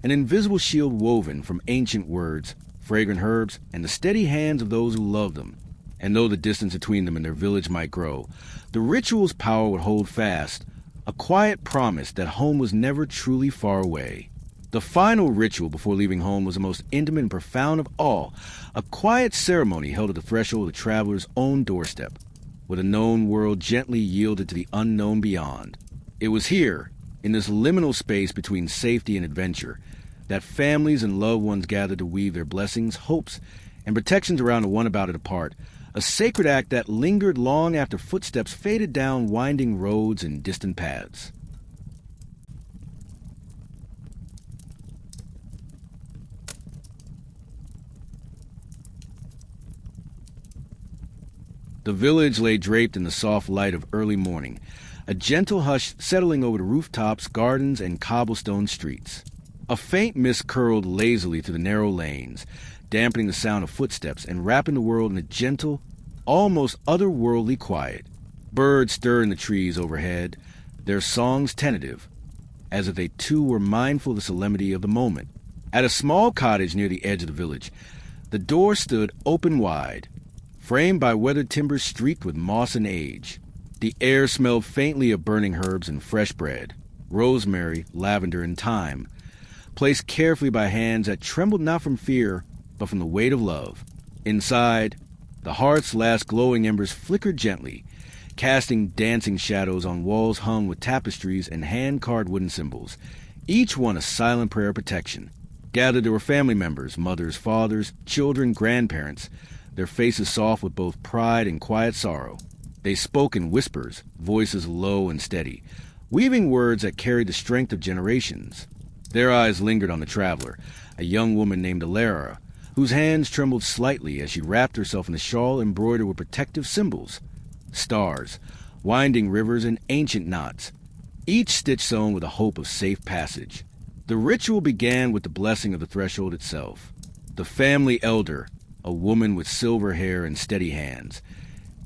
an invisible shield woven from ancient words, fragrant herbs, and the steady hands of those who loved them. And though the distance between them and their village might grow, the ritual's power would hold fast, a quiet promise that home was never truly far away. The final ritual before leaving home was the most intimate and profound of all, a quiet ceremony held at the threshold of the traveler's own doorstep, where the known world gently yielded to the unknown beyond. It was here, in this liminal space between safety and adventure, that families and loved ones gathered to weave their blessings, hopes, and protections around the one about it apart, a sacred act that lingered long after footsteps faded down winding roads and distant paths. The village lay draped in the soft light of early morning, a gentle hush settling over the rooftops, gardens, and cobblestone streets. A faint mist curled lazily through the narrow lanes, dampening the sound of footsteps and wrapping the world in a gentle, almost otherworldly quiet. Birds stirred in the trees overhead, their songs tentative, as if they too were mindful of the solemnity of the moment. At a small cottage near the edge of the village, the door stood open wide, framed by weathered timbers streaked with moss and age. The air smelled faintly of burning herbs and fresh bread, rosemary, lavender, and thyme, placed carefully by hands that trembled not from fear, but from the weight of love. Inside, the hearth's last glowing embers flickered gently, casting dancing shadows on walls hung with tapestries and hand-carved wooden symbols, each one a silent prayer of protection. Gathered there were family members, mothers, fathers, children, grandparents, their faces soft with both pride and quiet sorrow. They spoke in whispers, voices low and steady, weaving words that carried the strength of generations. Their eyes lingered on the traveler, a young woman named Alara, whose hands trembled slightly as she wrapped herself in a shawl embroidered with protective symbols. Stars, winding rivers and ancient knots, each stitch sewn with a hope of safe passage. The ritual began with the blessing of the threshold itself. The family elder, a woman with silver hair and steady hands,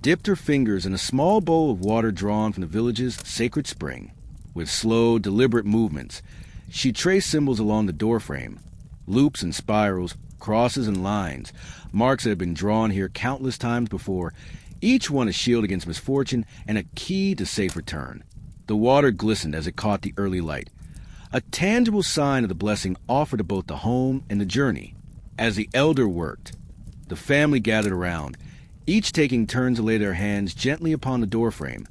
dipped her fingers in a small bowl of water drawn from the village's sacred spring. With slow, deliberate movements, she traced symbols along the doorframe, loops and spirals, crosses and lines, marks that had been drawn here countless times before, each one a shield against misfortune and a key to safe return. The water glistened as it caught the early light, a tangible sign of the blessing offered to both the home and the journey. As the elder worked, the family gathered around, each taking turns to lay their hands gently upon the doorframe,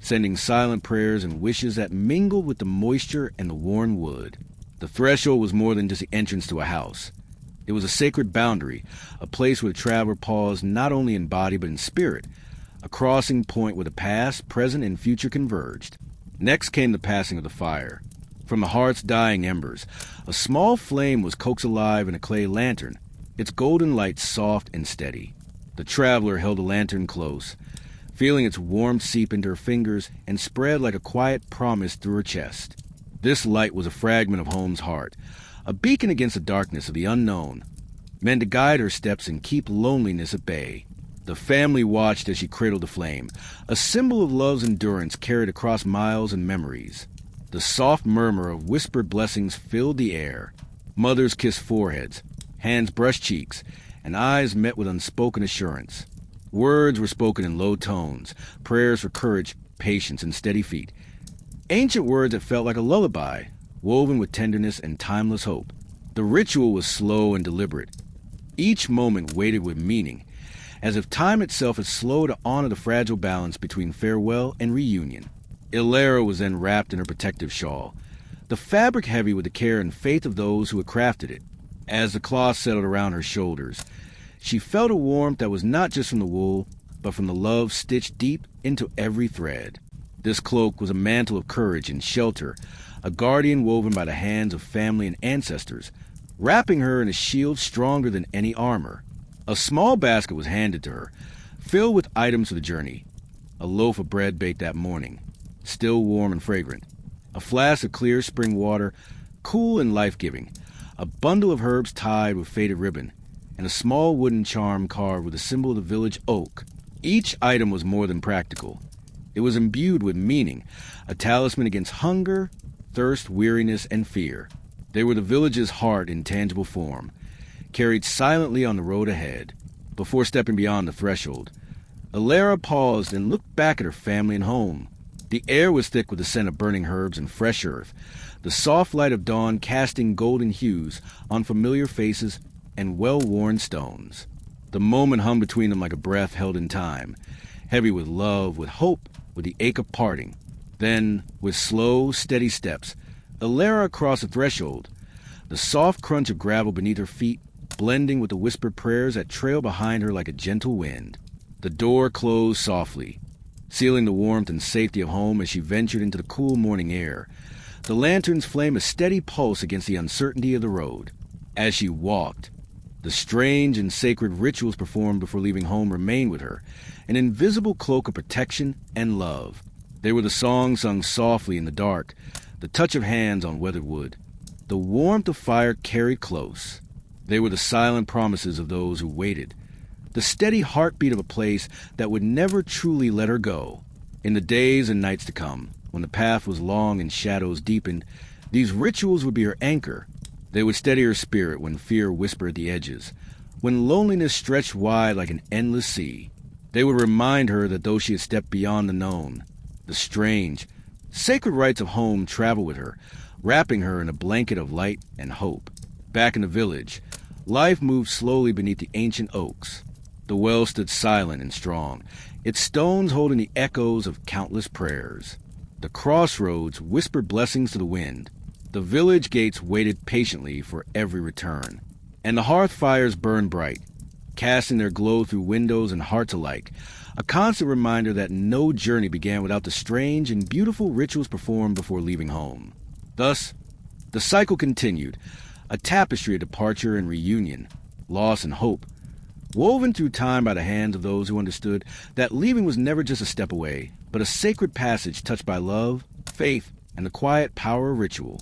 sending silent prayers and wishes that mingled with the moisture and the worn wood. The threshold was more than just the entrance to a house. It was a sacred boundary, a place where the traveler paused not only in body but in spirit, a crossing point where the past, present, and future converged. Next came the passing of the fire. From the hearth's dying embers, a small flame was coaxed alive in a clay lantern, its golden light soft and steady. The traveler held the lantern close, feeling its warmth seep into her fingers and spread like a quiet promise through her chest. This light was a fragment of home's heart, a beacon against the darkness of the unknown, meant to guide her steps and keep loneliness at bay. The family watched as she cradled the flame, a symbol of love's endurance carried across miles and memories. The soft murmur of whispered blessings filled the air. Mothers kissed foreheads, hands brushed cheeks, and eyes met with unspoken assurance. Words were spoken in low tones, prayers for courage, patience, and steady feet. Ancient words that felt like a lullaby, woven with tenderness and timeless hope. The ritual was slow and deliberate. Each moment weighted with meaning, as if time itself had slowed to honor the fragile balance between farewell and reunion. Ilera was then wrapped in her protective shawl, the fabric heavy with the care and faith of those who had crafted it. As the cloth settled around her shoulders, she felt a warmth that was not just from the wool, but from the love stitched deep into every thread. This cloak was a mantle of courage and shelter, a guardian woven by the hands of family and ancestors, wrapping her in a shield stronger than any armor. A small basket was handed to her, filled with items for the journey. A loaf of bread baked that morning, still warm and fragrant. A flask of clear spring water, cool and life-giving. A bundle of herbs tied with faded ribbon, and a small wooden charm carved with the symbol of the village oak. Each item was more than practical. It was imbued with meaning, a talisman against hunger, thirst, weariness, and fear. They were the village's heart in tangible form, carried silently on the road ahead. Before stepping beyond the threshold, Ilera paused and looked back at her family and home. The air was thick with the scent of burning herbs and fresh earth, the soft light of dawn casting golden hues on familiar faces and well-worn stones. The moment hung between them like a breath held in time, heavy with love, with hope, with the ache of parting. Then, with slow, steady steps, Ilera crossed the threshold, the soft crunch of gravel beneath her feet blending with the whispered prayers that trailed behind her like a gentle wind. The door closed softly, sealing the warmth and safety of home as she ventured into the cool morning air, the lantern's flame a steady pulse against the uncertainty of the road. As she walked, the strange and sacred rituals performed before leaving home remained with her, an invisible cloak of protection and love. They were the songs sung softly in the dark, the touch of hands on weathered wood, the warmth of fire carried close. They were the silent promises of those who waited, the steady heartbeat of a place that would never truly let her go. In the days and nights to come, when the path was long and shadows deepened, these rituals would be her anchor. They would steady her spirit when fear whispered at the edges, when loneliness stretched wide like an endless sea. They would remind her that though she had stepped beyond the known, the strange, sacred rites of home traveled with her, wrapping her in a blanket of light and hope. Back in the village, life moved slowly beneath the ancient oaks. The well stood silent and strong, its stones holding the echoes of countless prayers. The crossroads whispered blessings to the wind. The village gates waited patiently for every return. And the hearth fires burned bright, casting their glow through windows and hearts alike, a constant reminder that no journey began without the strange and beautiful rituals performed before leaving home. Thus, the cycle continued, a tapestry of departure and reunion, loss and hope, woven through time by the hands of those who understood that leaving was never just a step away, but a sacred passage touched by love, faith, and the quiet power of ritual.